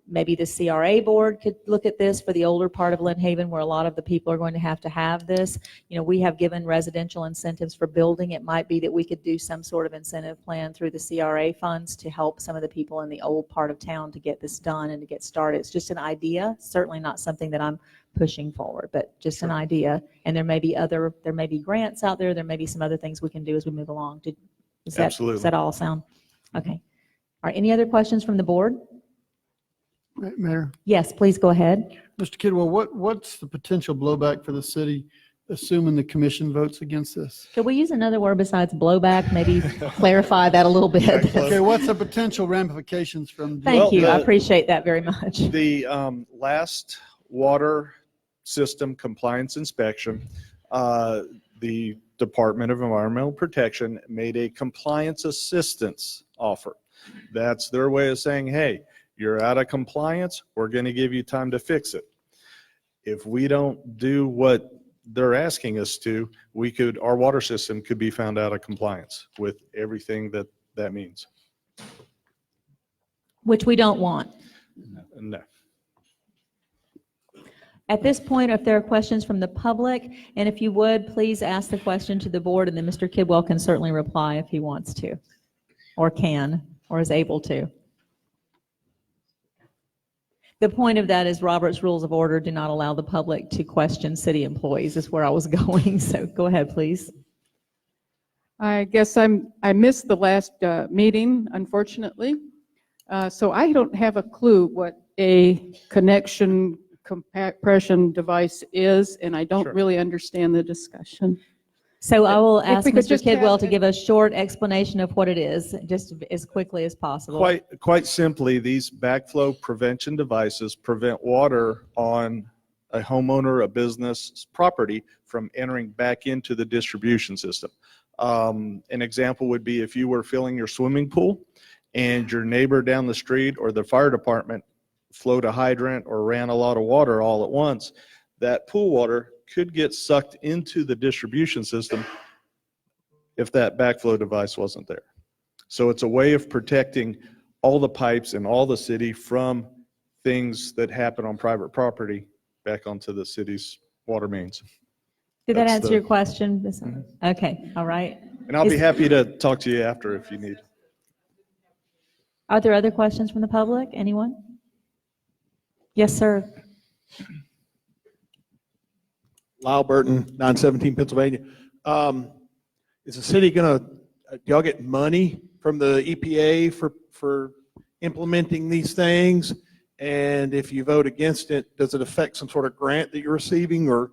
maybe the CRA board could look at this for the older part of Lynn Haven, where a lot of the people are going to have this. We have given residential incentives for building. It might be that we could do some sort of incentive plan through the CRA funds to help some of the people in the old part of town to get this done and to get started. It's just an idea, certainly not something that I'm pushing forward, but just an idea. And there may be grants out there. There may be some other things we can do as we move along. Absolutely. Does that all sound? Okay. All right. Any other questions from the board? Mayor? Yes, please go ahead. Mr. Kidwell, what's the potential blowback for the city, assuming the commission votes against this? Could we use another word besides blowback? Maybe clarify that a little bit. Okay, what's the potential ramifications from? Thank you. I appreciate that very much. The last water system compliance inspection, the Department of Environmental Protection made a compliance assistance offer. That's their way of saying, hey, you're out of compliance, we're going to give you time to fix it. If we don't do what they're asking us to, our water system could be found out of compliance with everything that means. Which we don't want. No. At this point, if there are questions from the public, and if you would, please ask the question to the board, and then Mr. Kidwell can certainly reply if he wants to, or can, or is able to. The point of that is Robert's Rules of Order do not allow the public to question city employees, is where I was going. So go ahead, please. I guess I missed the last meeting, unfortunately. So I don't have a clue what a connection compression device is, and I don't really understand the discussion. So I will If ask we could Mr. just Kidwell have to give a short explanation of what it is, just as quickly as possible. Quite simply, these backflow prevention devices prevent water on a homeowner, a business property from entering back into the distribution system. An example would be if you were filling your swimming pool and your neighbor down the street or the fire department flowed a hydrant or ran a lot of water all at once, that pool water could get sucked into the distribution system if that backflow device wasn't there. So it's a way of protecting all the pipes in all the city from things that happen on private property back onto the city's water mains. Did that That's answer your question? Okay, all right. And I'll be happy to talk to you after if you need. Are there other questions from the public? Anyone? Yes, sir. Lyle Burton, 917 Pennsylvania. Is the city going to, do y'all get money from the EPA for implementing these things? And if you vote against it, does it affect some sort of grant that you're receiving, or,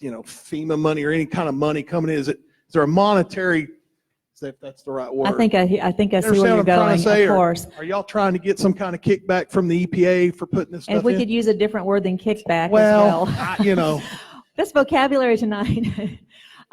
FEMA money or any kind of money coming in? Is there a monetary, if that's the right word? I think I see where Understand you're what I'm trying going, to say, of course. Are y'all trying to get some kind of kickback from the EPA for putting this And if stuff we in? could use a different word than kickback as Well, well. That's vocabulary tonight.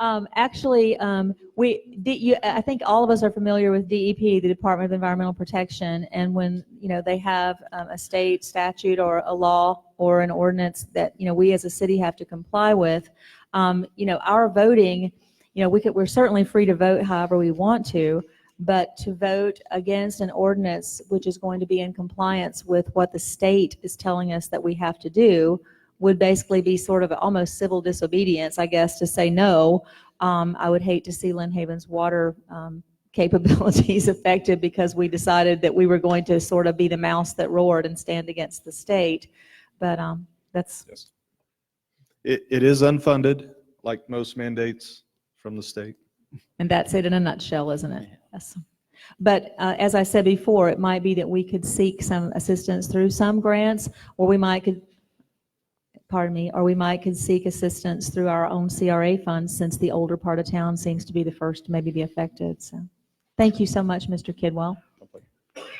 Actually, I think all of us are familiar with DEP, the Department of Environmental Protection, and when they have a state statute or a law or an ordinance that we as a city have to comply with, our voting, we're certainly free to vote however we want to, but to vote against an ordinance which is going to be in compliance with what the state is telling us that we have to do would basically be sort of almost civil disobedience, I guess, to say no. I would hate to see Lynn Haven's water capabilities affected because we decided that we were going to sort of be the mouse that roared and stand against the state. But that's... Yes. It is unfunded, like most mandates from the state. And that's it in a nutshell, isn't it? Yes. But as I said before, it might be that we could seek some assistance through some grants, or we might could seek assistance through our own CRA funds, since the older part of town seems to be the first to maybe be affected. So thank you so much, Mr. Kidwell.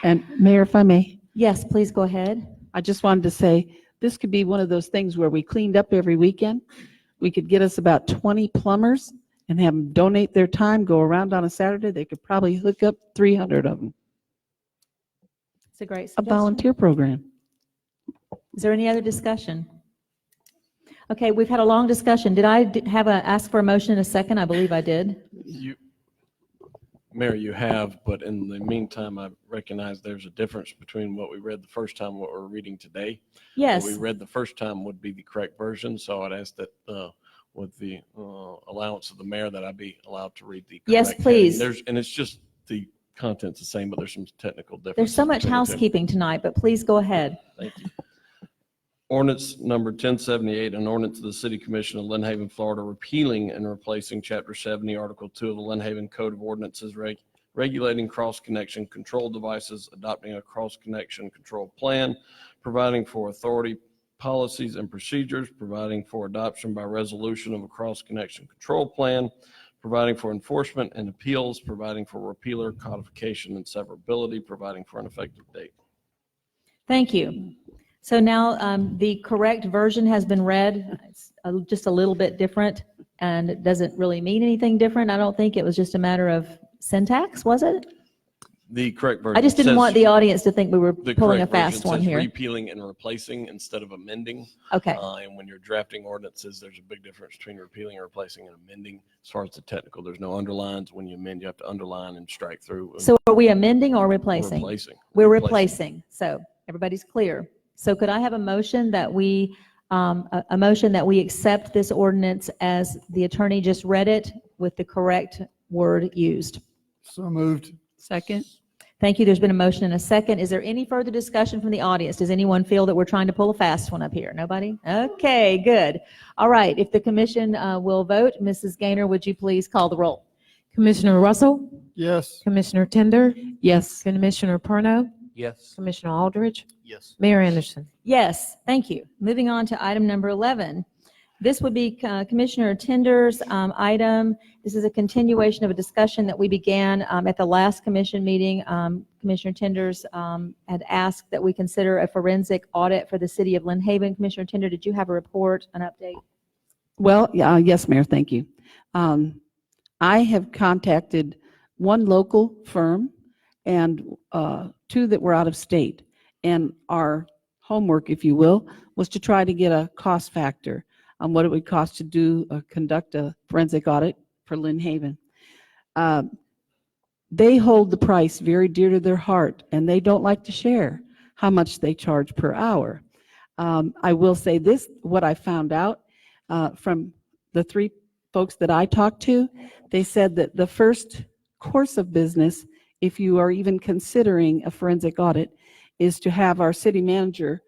And Mayor, if I may. Yes, please go ahead. I just wanted to say, this could be one of those things where we cleaned up every weekend. We could get us about 20 plumbers and have them donate their time, go around on a Saturday. They could probably hook up 300 of them. It's a great A suggestion. volunteer program. Is there any other discussion? Okay, we've had a long discussion. Did I ask for a motion in a second? I believe I did. Mayor, you have, but in the meantime, I recognize there's a difference between what we read the first time and what we're reading today. Yes. What we read the first time would be the correct version, so I'd ask that with the allowance of the mayor that I be allowed to read the correct Yes, please. heading. And it's just the content's the same, but there's some technical differences. There's so much between the two. housekeeping tonight, but please go ahead. Thank you. Ordinance number 1078, an ordinance of the City Commission of Lynn Haven, Florida, repealing and replacing Chapter 70, Article 2 of the Lynn Haven Code of Ordinances regulating cross-connection control devices, adopting a cross-connection control plan, providing for authority, policies, and procedures, providing for adoption by resolution of a cross-connection control plan, providing for enforcement and appeals, providing for repealer, codification, and severability, providing for an effective date. Thank you. So now the correct version has been read. It's just a little bit different and it doesn't really mean anything different. I don't think it was just a matter of syntax, was it? The correct version. I just didn't says- want the audience to think we were The pulling a correct version fast one says here. repealing and replacing instead of amending. Okay. And when you're drafting ordinances, there's a big difference between repealing and replacing and amending. As far as the technical, there's no underlines. When you amend, you have to underline and strike through. So are we amending or replacing? Replacing. We're replacing. So everybody's clear. So could I have a motion that we, a motion that we accept this ordinance as the attorney just read it with the correct word used? So moved. Second. Thank you. There's been a motion and a second. Is there any further discussion from the audience? Does anyone feel that we're trying to pull a fast one up here? Nobody? Okay, good. All right. If the commission will vote, Mrs. Gaynor, would you please call the roll? Commissioner Russell? Yes. Commissioner Tender? Yes. Commissioner Perno? Yes. Commissioner Aldridge? Yes. Mayor Anderson? Yes, thank you. Moving on to item number 11. This would be Commissioner Tender's item. This is a continuation of a discussion that we began at the last commission meeting. Commissioner Tenders had asked that we consider a forensic audit for the city of Lynn Haven. Commissioner Tender, did you have a report, an update? Well, yes, Mayor, thank you. I have contacted one local firm and two that were out of state. And our homework, if you will, was to try to get a cost factor on what it would cost to conduct a forensic audit for Lynn Haven. They hold the price very dear to their heart, and they don't like to share how much they charge per hour. I will say this, what I found out from the three folks that I talked to, they said that the first course of business, if you are even considering a forensic audit, is to have our city manager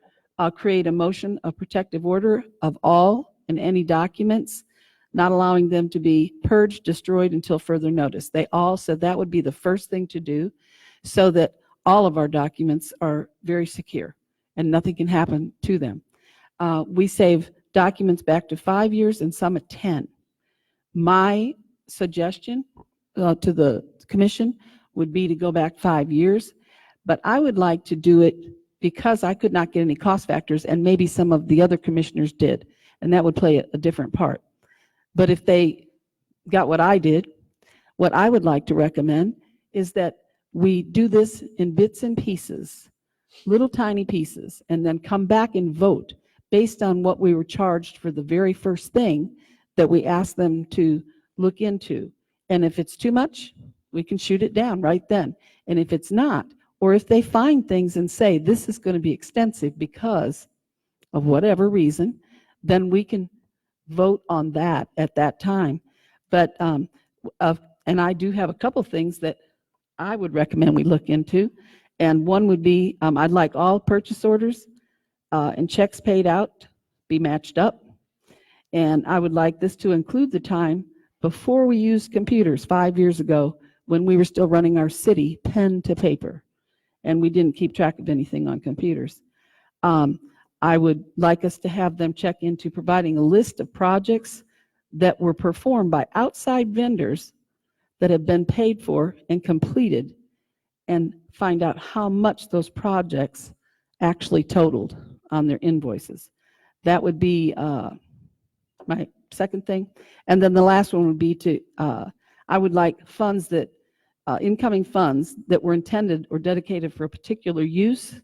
create a motion of protective order of all and any documents, not allowing them to be purged, destroyed until further notice. They all said that would be the first thing to do so that all of our documents are very secure and nothing can happen to them. We save documents back to 5 years and some at 10. My suggestion to the commission would be to go back 5 years, but I would like to do it because I could not get any cost factors, and maybe some of the other commissioners did, and that would play a different part. But if they got what I did, what I would like to recommend is that we do this in bits and pieces, little tiny pieces, and then come back and vote based on what we were charged for the very first thing that we asked them to look into. And if it's too much, we can shoot it down right then. And if it's not, or if they find things and say this is going to be extensive because of whatever reason, then we can vote on that at that time. But, and I do have a couple things that I would recommend we look into. And one would be, I'd like all purchase orders and checks paid out be matched up. And I would like this to include the time before we used computers 5 years ago when we were still running our city pen to paper and we didn't keep track of anything on computers. I would like us to have them check into providing a list of projects that were performed by outside vendors that have been paid for and completed, and find out how much those projects actually totaled on their invoices. That would be my second thing. And then the last one would be to, I would like funds that, incoming funds that were intended or dedicated for a particular use,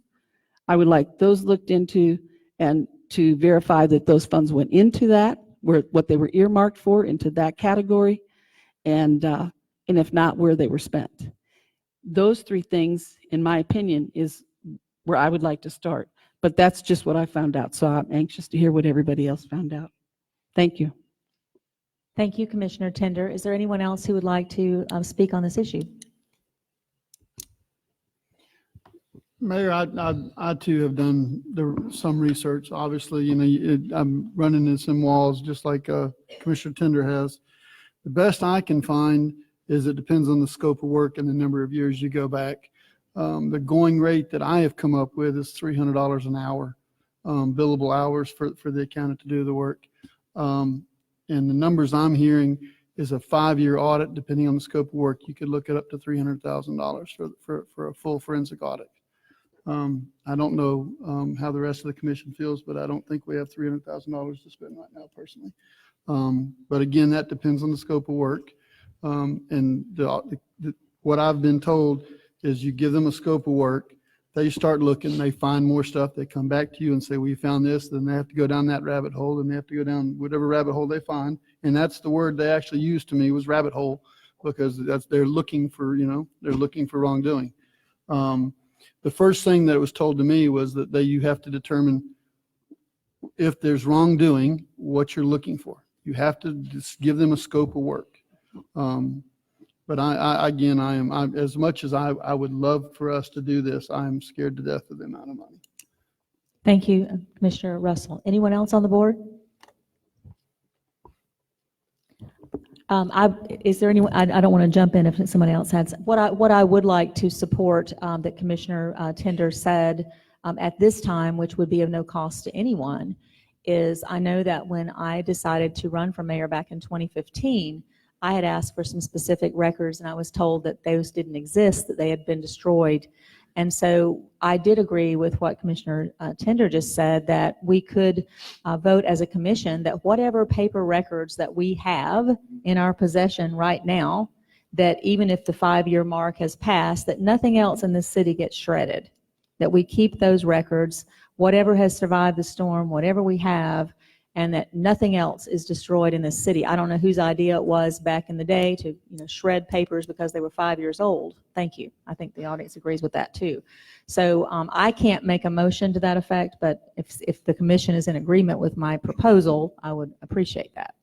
I would like those looked into and to verify that those funds went into that, what they were earmarked for, into that category, and if not, where they were spent. Those three things, in my opinion, is where I would like to start. But that's just what I found out, so I'm anxious to hear what everybody else found out. Thank you. Thank you, Commissioner Tender. Is there anyone else who would like to speak on this issue? Mayor, I too have done some research. Obviously, you know, I'm running into some walls just like Commissioner Tender has. The best I can find is it depends on the scope of work and the number of years you go back. The going rate that I have come up with is $300 an hour, billable hours for the accountant to do the work. And the numbers I'm hearing is a 5-year audit, depending on the scope of work, you could look at up to $300,000 for a full forensic audit. I don't know how the rest of the commission feels, but I don't think we have $300,000 to spend right now personally. But again, that depends on the scope of work. And what I've been told is you give them a scope of work, they start looking, they find more stuff, they come back to you and say, we found this, then they have to go down that rabbit hole, and they have to go down whatever rabbit hole they find. And that's the word they actually used to me, was rabbit hole, because they're looking for, they're looking for wrongdoing. The first thing that was told to me was that you have to determine if there's wrongdoing, what you're looking for. You have to just give them a scope of work. But I am as much as I would love for us to do this, I'm scared to death of the amount of money. Thank you, Commissioner Russell. Anyone else on the board? Is there anyone? I don't want to jump in if somebody else has. What I would like to support that Commissioner Tender said at this time, which would be of no cost to anyone, is I know that when I decided to run for mayor back in 2015, I had asked for some specific records, and I was told that those didn't exist, that they had been destroyed. And so I did agree with what Commissioner Tender just said, that we could vote as a commission that whatever paper records that we have in our possession right now, that even if the 5-year mark has passed, that nothing else in this city gets shredded, that we keep those records, whatever has survived the storm, whatever we have, and that nothing else is destroyed in this city. I don't know whose idea it was back in the day to shred papers because they were 5 years old. Thank you. I think the audience agrees with that too. So I can't make a motion to that effect, but if the commission is in agreement with my proposal, I would appreciate that.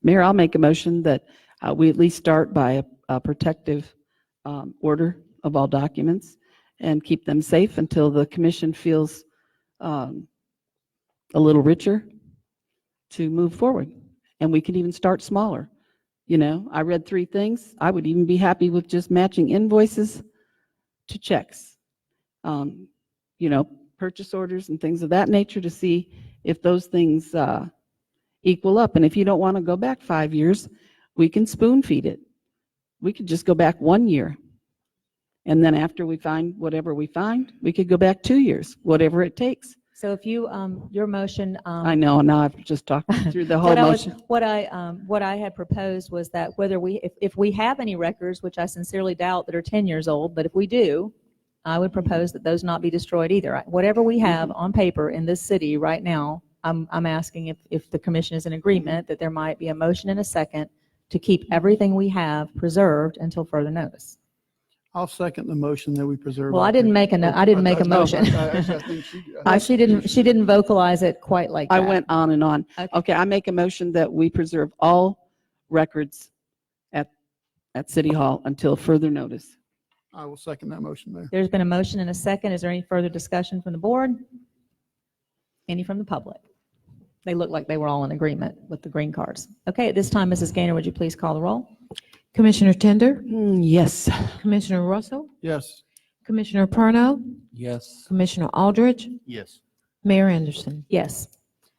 Mayor, I'll make a motion that we at least start by a protective order of all documents and keep them safe until the commission feels a little richer to move forward. And we can even start smaller. I read 3 things. I would even be happy with just matching invoices to checks. Purchase orders and things of that nature, to see if those things equal up. And if you don't want to go back 5 years, we can spoon feed it. We could just go back 1 year. And then after we find whatever we find, we could go back 2 years, whatever it takes. So if you, your motion. I know, now I've just talked through the whole motion. What I had proposed was that whether if we have any records, which I sincerely doubt, that are 10 years old, but if we do, I would propose that those not be destroyed either. Whatever we have on paper in this city right now, I'm asking if the commission is in agreement that there might be a motion and a second to keep everything we have preserved until further notice. I'll second the motion that we preserve. Well, I didn't make a motion. She didn't vocalize it quite like that. I went on and on. Okay, I make a motion that we preserve all records at City Hall until further notice. I will second that motion, Mayor. There's been a motion and a second. Is there any further discussion from the board? Any from the public? They look like they were all in agreement with the green cards. Okay, at this time, Mrs. Gaynor, would you please call the roll? Commissioner Tender? Yes. Commissioner Russell? Yes. Commissioner Perno? Yes. Commissioner Aldridge? Yes. Mayor Anderson? Yes.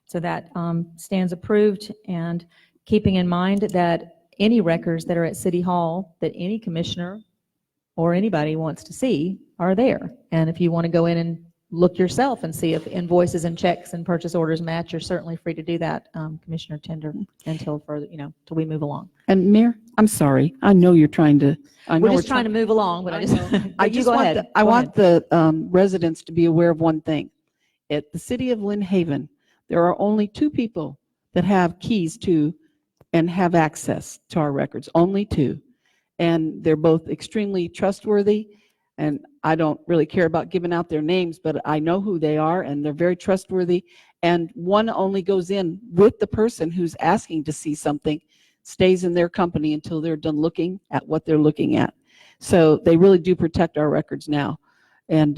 So that stands approved, and keeping in mind that any records that are at City Hall that any commissioner or anybody wants to see are there. And if you want to go in and look yourself and see if invoices and checks and purchase orders match, you're certainly free to do that, Commissioner Tender, until further, till we move along. And Mayor, I'm sorry. I know you're trying to. We're just trying to move along, but I want the residents to be aware of one thing. At the city of Lynn Haven, there are only 2 people that have keys to and have access to our records. Only 2, and they're both extremely trustworthy. And I don't really care about giving out their names, but I know who they are, and they're very trustworthy. And one only goes in with the person who's asking to see something, stays in their company until they're done looking at what they're looking at. So they really do protect our records now. And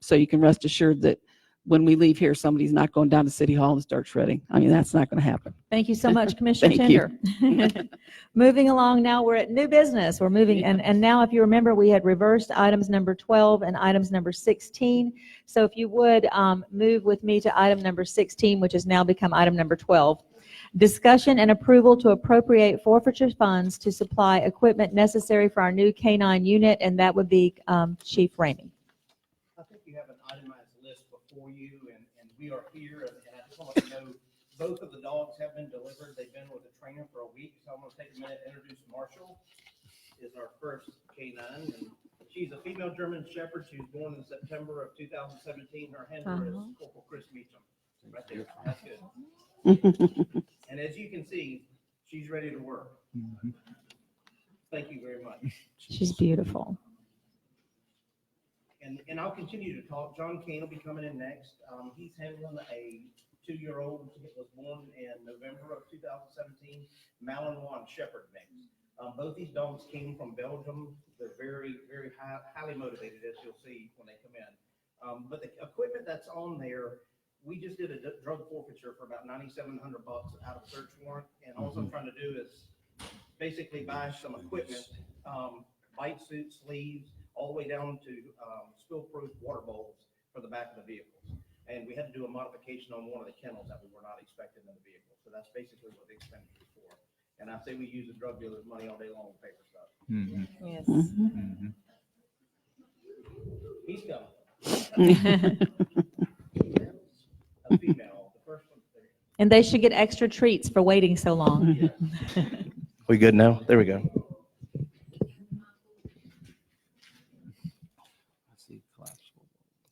so you can rest assured that when we leave here, somebody's not going down to City Hall and start shredding. I mean, that's not going to happen. Thank you so much, Commissioner Thank you. Tender. Moving along now, we're at new business. We're moving, and now if you remember, we had reversed items number 12 and items number 16. So if you would move with me to item number 16, which has now become item number 12. Discussion and approval to appropriate forfeiture funds to supply equipment necessary for our new K-9 unit, and that would be Chief Ramey. I think you have an itemized list before you, and we are here, and I just want to know Both of the dogs have been delivered. They've been with a trainer for a week, so I'm going to take a minute to introduce Marshall. Is our first canine, and she's a female German Shepherd. She was born in September of 2017. Her handler is Corporal Chris Meacham. Right there. That's good. And as you can see, she's ready to work. Thank you very much. She's beautiful. And I'll continue to talk. John Kane will be coming in next. He's handling a 2-year-old that was born in November of 2017, Malinois Shepherd mix. Both these dogs came from Belgium. They're very, very highly motivated, as you'll see when they come in. But the equipment that's on there, we just did a drug forfeiture for about $9,700 out of search warrant. And all I'm trying to do is basically buy some equipment, bite suits, sleeves, all the way down to spill-proof water bowls for the back of the vehicles. And we had to do a modification on one of the kennels that we were not expecting in the vehicle. So that's basically what the expenditure is for. And I say we use the drug dealer's money all day long with paper stuff. Yes. He's coming. A female, the first one's there. And they should get extra treats for waiting so long. We good now? There we go.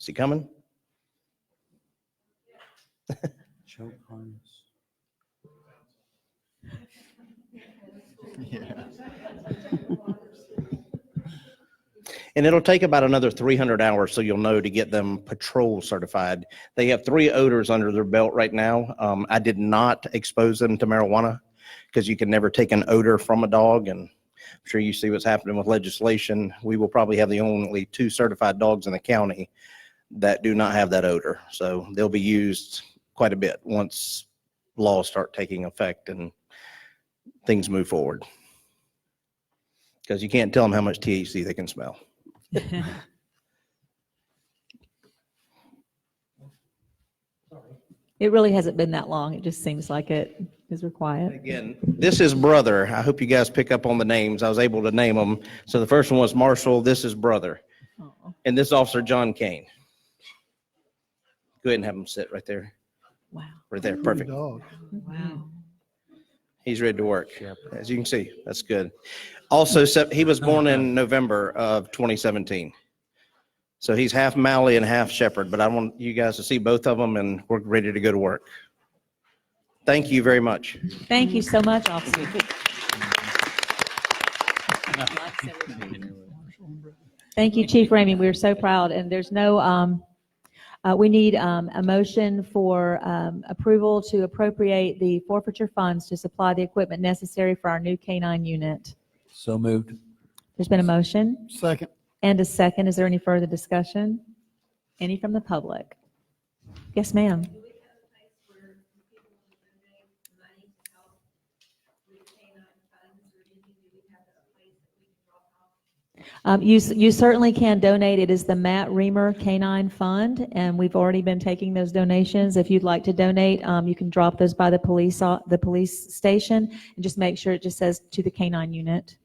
Is he coming? Choke harness. Yeah. And it'll take about another 300 hours, so you'll know, to get them patrol certified. They have 3 odors under their belt right now. I did not expose them to marijuana because you can never take an odor from a dog. And I'm sure you see what's happening with legislation. We will probably have the only 2 certified dogs in the county that do not have that odor. So they'll be used quite a bit once laws start taking effect and things move forward. Because you can't tell them how much THC they can smell. It really hasn't been that long. It just seems like it is required. Again, this is brother. I hope you guys pick up on the names. I was able to name them. So the first one was Marshall. This is brother. And this is Officer John Kane. Go ahead and have him sit right there. Wow. Right there. Perfect. Wow. He's ready to work. As you can see, that's good. Also, he was born in November of 2017. So he's half Mally and half Shepherd, but I want you guys to see both of them, and we're ready to go to work. Thank you very much. Thank you so much, officer. Thank you, Chief Ramey. We're so proud, and there's no, we need a motion for approval to appropriate the forfeiture funds to supply the equipment necessary for our new K-9 unit. So moved. There's been a motion. Second. And a second. Is there any further discussion? Any from the public? Yes, ma'am. You certainly can donate. It is the Matt Reamer K-9 Fund, and we've already been taking those donations. If you'd like to donate, you can drop those by the police station, and just make sure it just says to the K-9 unit.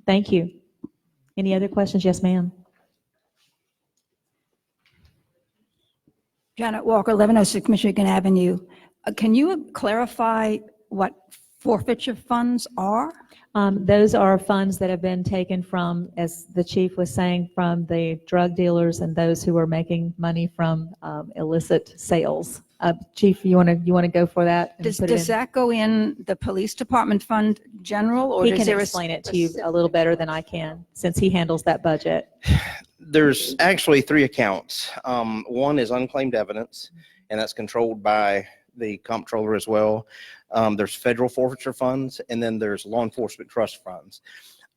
Thank you. Any other questions? Yes, ma'am. Janet Walker, 1106 Michigan Avenue. Can you clarify what forfeiture funds are? Those are funds that have been taken from, as the chief was saying, from the drug dealers and those who are making money from illicit sales. Chief, you want to go for that? And Does put it in? that go in the police department fund general, or He is can there a explain it to you a little better than I can, since he handles that budget. There's actually 3 accounts. One is unclaimed evidence, and that's controlled by the comptroller as well. There's federal forfeiture funds, and then there's law enforcement trust funds.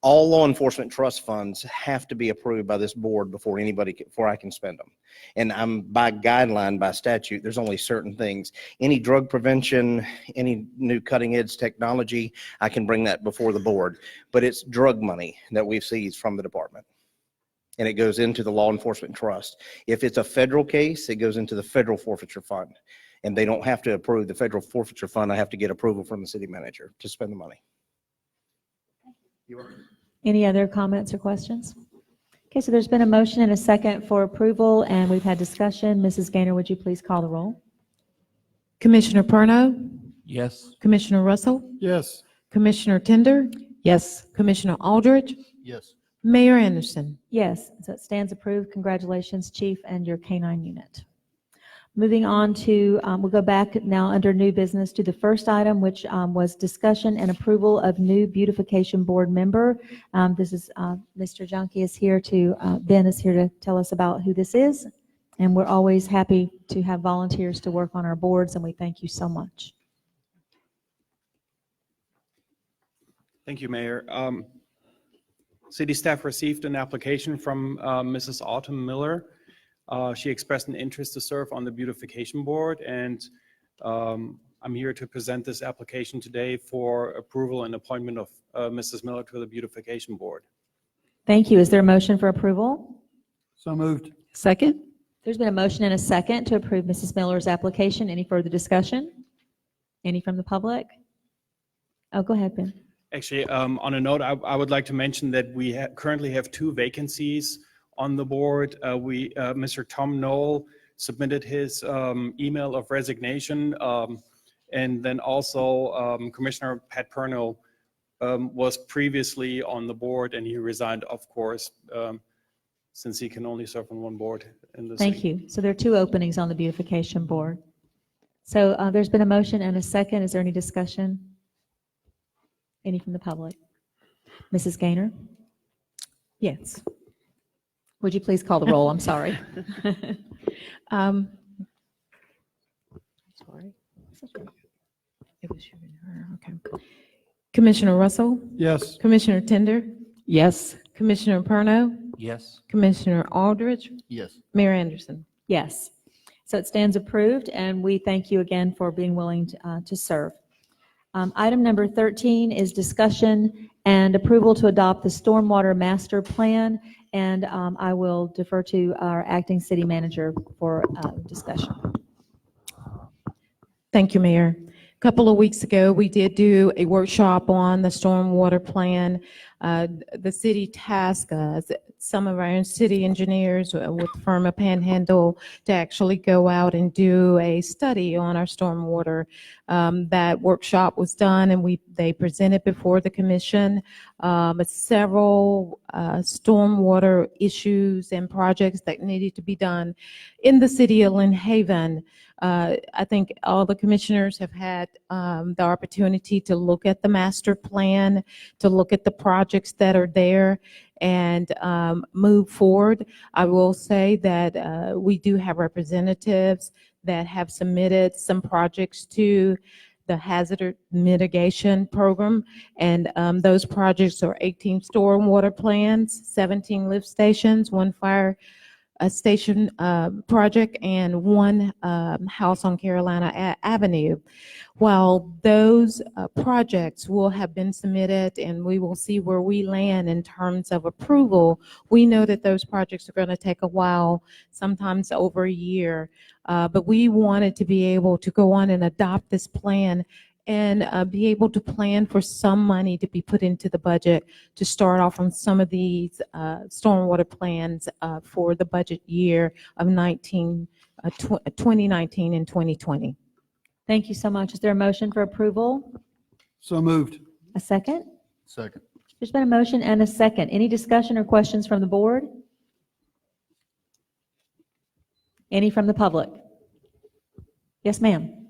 All law enforcement trust funds have to be approved by this board before I can spend them. And by guideline, by statute, there's only certain things. Any drug prevention, any new cutting edge technology, I can bring that before the board. But it's drug money that we've seized from the department. And it goes into the law enforcement trust. If it's a federal case, it goes into the federal forfeiture fund. And they don't have to approve the federal forfeiture fund. I have to get approval from the city manager to spend the money. Any other comments or questions? Okay, so there's been a motion and a second for approval, and we've had discussion. Mrs. Gaynor, would you please call the roll? Commissioner Perno, Yes. Commissioner Russell, Yes. Commissioner Tender, Yes. Commissioner Aldridge, Yes. Mayor Anderson. Yes, so it stands approved. Congratulations, Chief, and your K-9 unit. Moving on to, we'll go back now under new business to the first item, which was discussion and approval of new beautification board member. This is, Mr. Junkie is here to, Ben is here to tell us about who this is. And we're always happy to have volunteers to work on our boards, and we thank you so much. Thank you, Mayor. City staff received an application from Mrs. Autumn Miller. She expressed an interest to serve on the beautification board, and I'm here to present this application today for approval and appointment of Mrs. Miller to the beautification board. Thank you. Is there a motion for approval? So moved. Second? There's been a motion and a second to approve Mrs. Miller's application. Any further discussion? Any from the public? Oh, go ahead, Ben. Actually, on a note, I would like to mention that we currently have 2 vacancies on the board. Mr. Tom Knoll submitted his email of resignation, and then also Commissioner Pat Perno was previously on the board, and he resigned, of course, since he can only serve on one board in the city. Thank you. So there are 2 openings on the beautification board. So there's been a motion and a second. Is there any discussion? Any from the public? Mrs. Gaynor? Yes. Would you please call the roll? I'm sorry. Sorry. It was you and her. Okay. Commissioner Russell, Yes. Commissioner Tender, Yes. Commissioner Perno, Yes. Commissioner Aldridge, Yes. Mayor Anderson. Yes. So it stands approved, and we thank you again for being willing to serve. Item number 13 is discussion and approval to adopt the Stormwater Master Plan, and I will defer to our acting city manager for discussion. Thank you, Mayor. A couple of weeks ago, we did do a workshop on the stormwater plan. The city tasked some of our city engineers with the firm of Panhandle to actually go out and do a study on our stormwater. That workshop was done, and they presented before the commission several stormwater issues and projects that needed to be done in the city of Lynn Haven. I think all the commissioners have had the opportunity to look at the master plan, to look at the projects that are there, and move forward. I will say that we do have representatives that have submitted some projects to the hazard mitigation program, and those projects are 18 stormwater plans, 17 lift stations, 1 fire station project, and 1 house on Carolina Avenue. While those projects will have been submitted and we will see where we land in terms of approval, we know that those projects are going to take a while, sometimes over a year. But we wanted to be able to go on and adopt this plan and be able to plan for some money to be put into the budget to start off on some of these stormwater plans for the budget year of 2019 and 2020. Thank you so much. Is there a motion for approval? So moved. A second? Second. There's been a motion and a second. Any discussion or questions from the board? Any from the public? Yes, ma'am.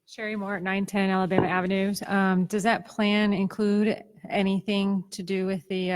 Sherry Moore at 910 Alabama Avenue. Does that plan include anything to do with the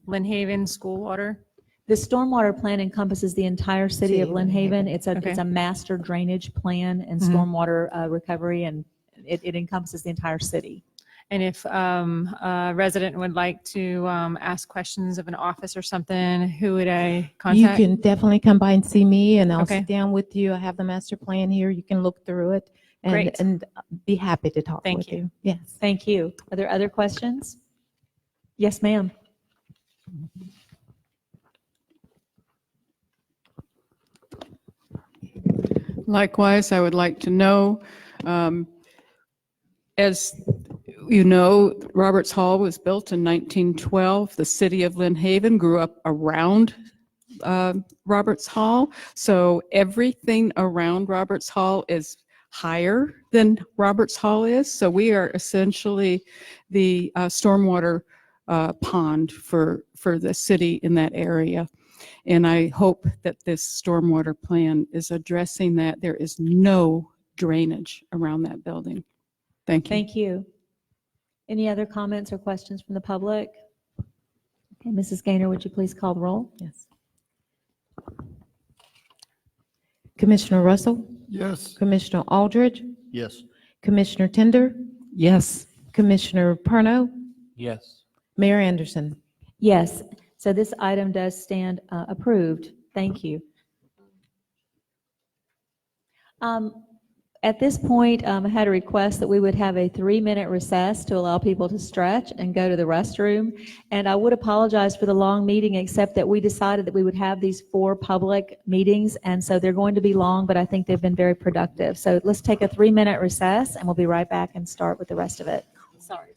Lynn Haven school water? The stormwater plan encompasses the entire city of Lynn Haven. It's Okay. a master drainage plan and Mhm. stormwater recovery, and it encompasses the entire city. And if a resident would like to ask questions of an office or something, who would I contact? You can definitely come by and see me, and I'll Okay. sit down with you. I have the master plan here. You can look through it Great. and be happy to talk Thank with you. you. Yes. Thank you. Are there other questions? Yes, ma'am. Likewise, I would like to know, as you know, Roberts Hall was built in 1912. The city of Lynn Haven grew up around Roberts Hall. So everything around Roberts Hall is higher than Roberts Hall is. So we are essentially the stormwater pond for the city in that area. And I hope that this stormwater plan is addressing that. There is no drainage around that building. Thank you. Thank you. Any other comments or questions from the public? Okay, Mrs. Gaynor, would you please call the roll? Yes. Commissioner Russell? Yes. Commissioner Aldridge? Yes. Commissioner Tender? Yes. Commissioner Perno? Yes. Mayor Anderson? Yes, so this item does stand approved. Thank you. At this point, I had a request that we would have a 3-minute recess to allow people to stretch and go to the restroom. And I would apologize for the long meeting, except that we decided that we would have these 4 public meetings, and so they're going to be long, but I think they've been very productive. So let's take a 3-minute recess, and we'll be right back and start with the rest of it. Sorry.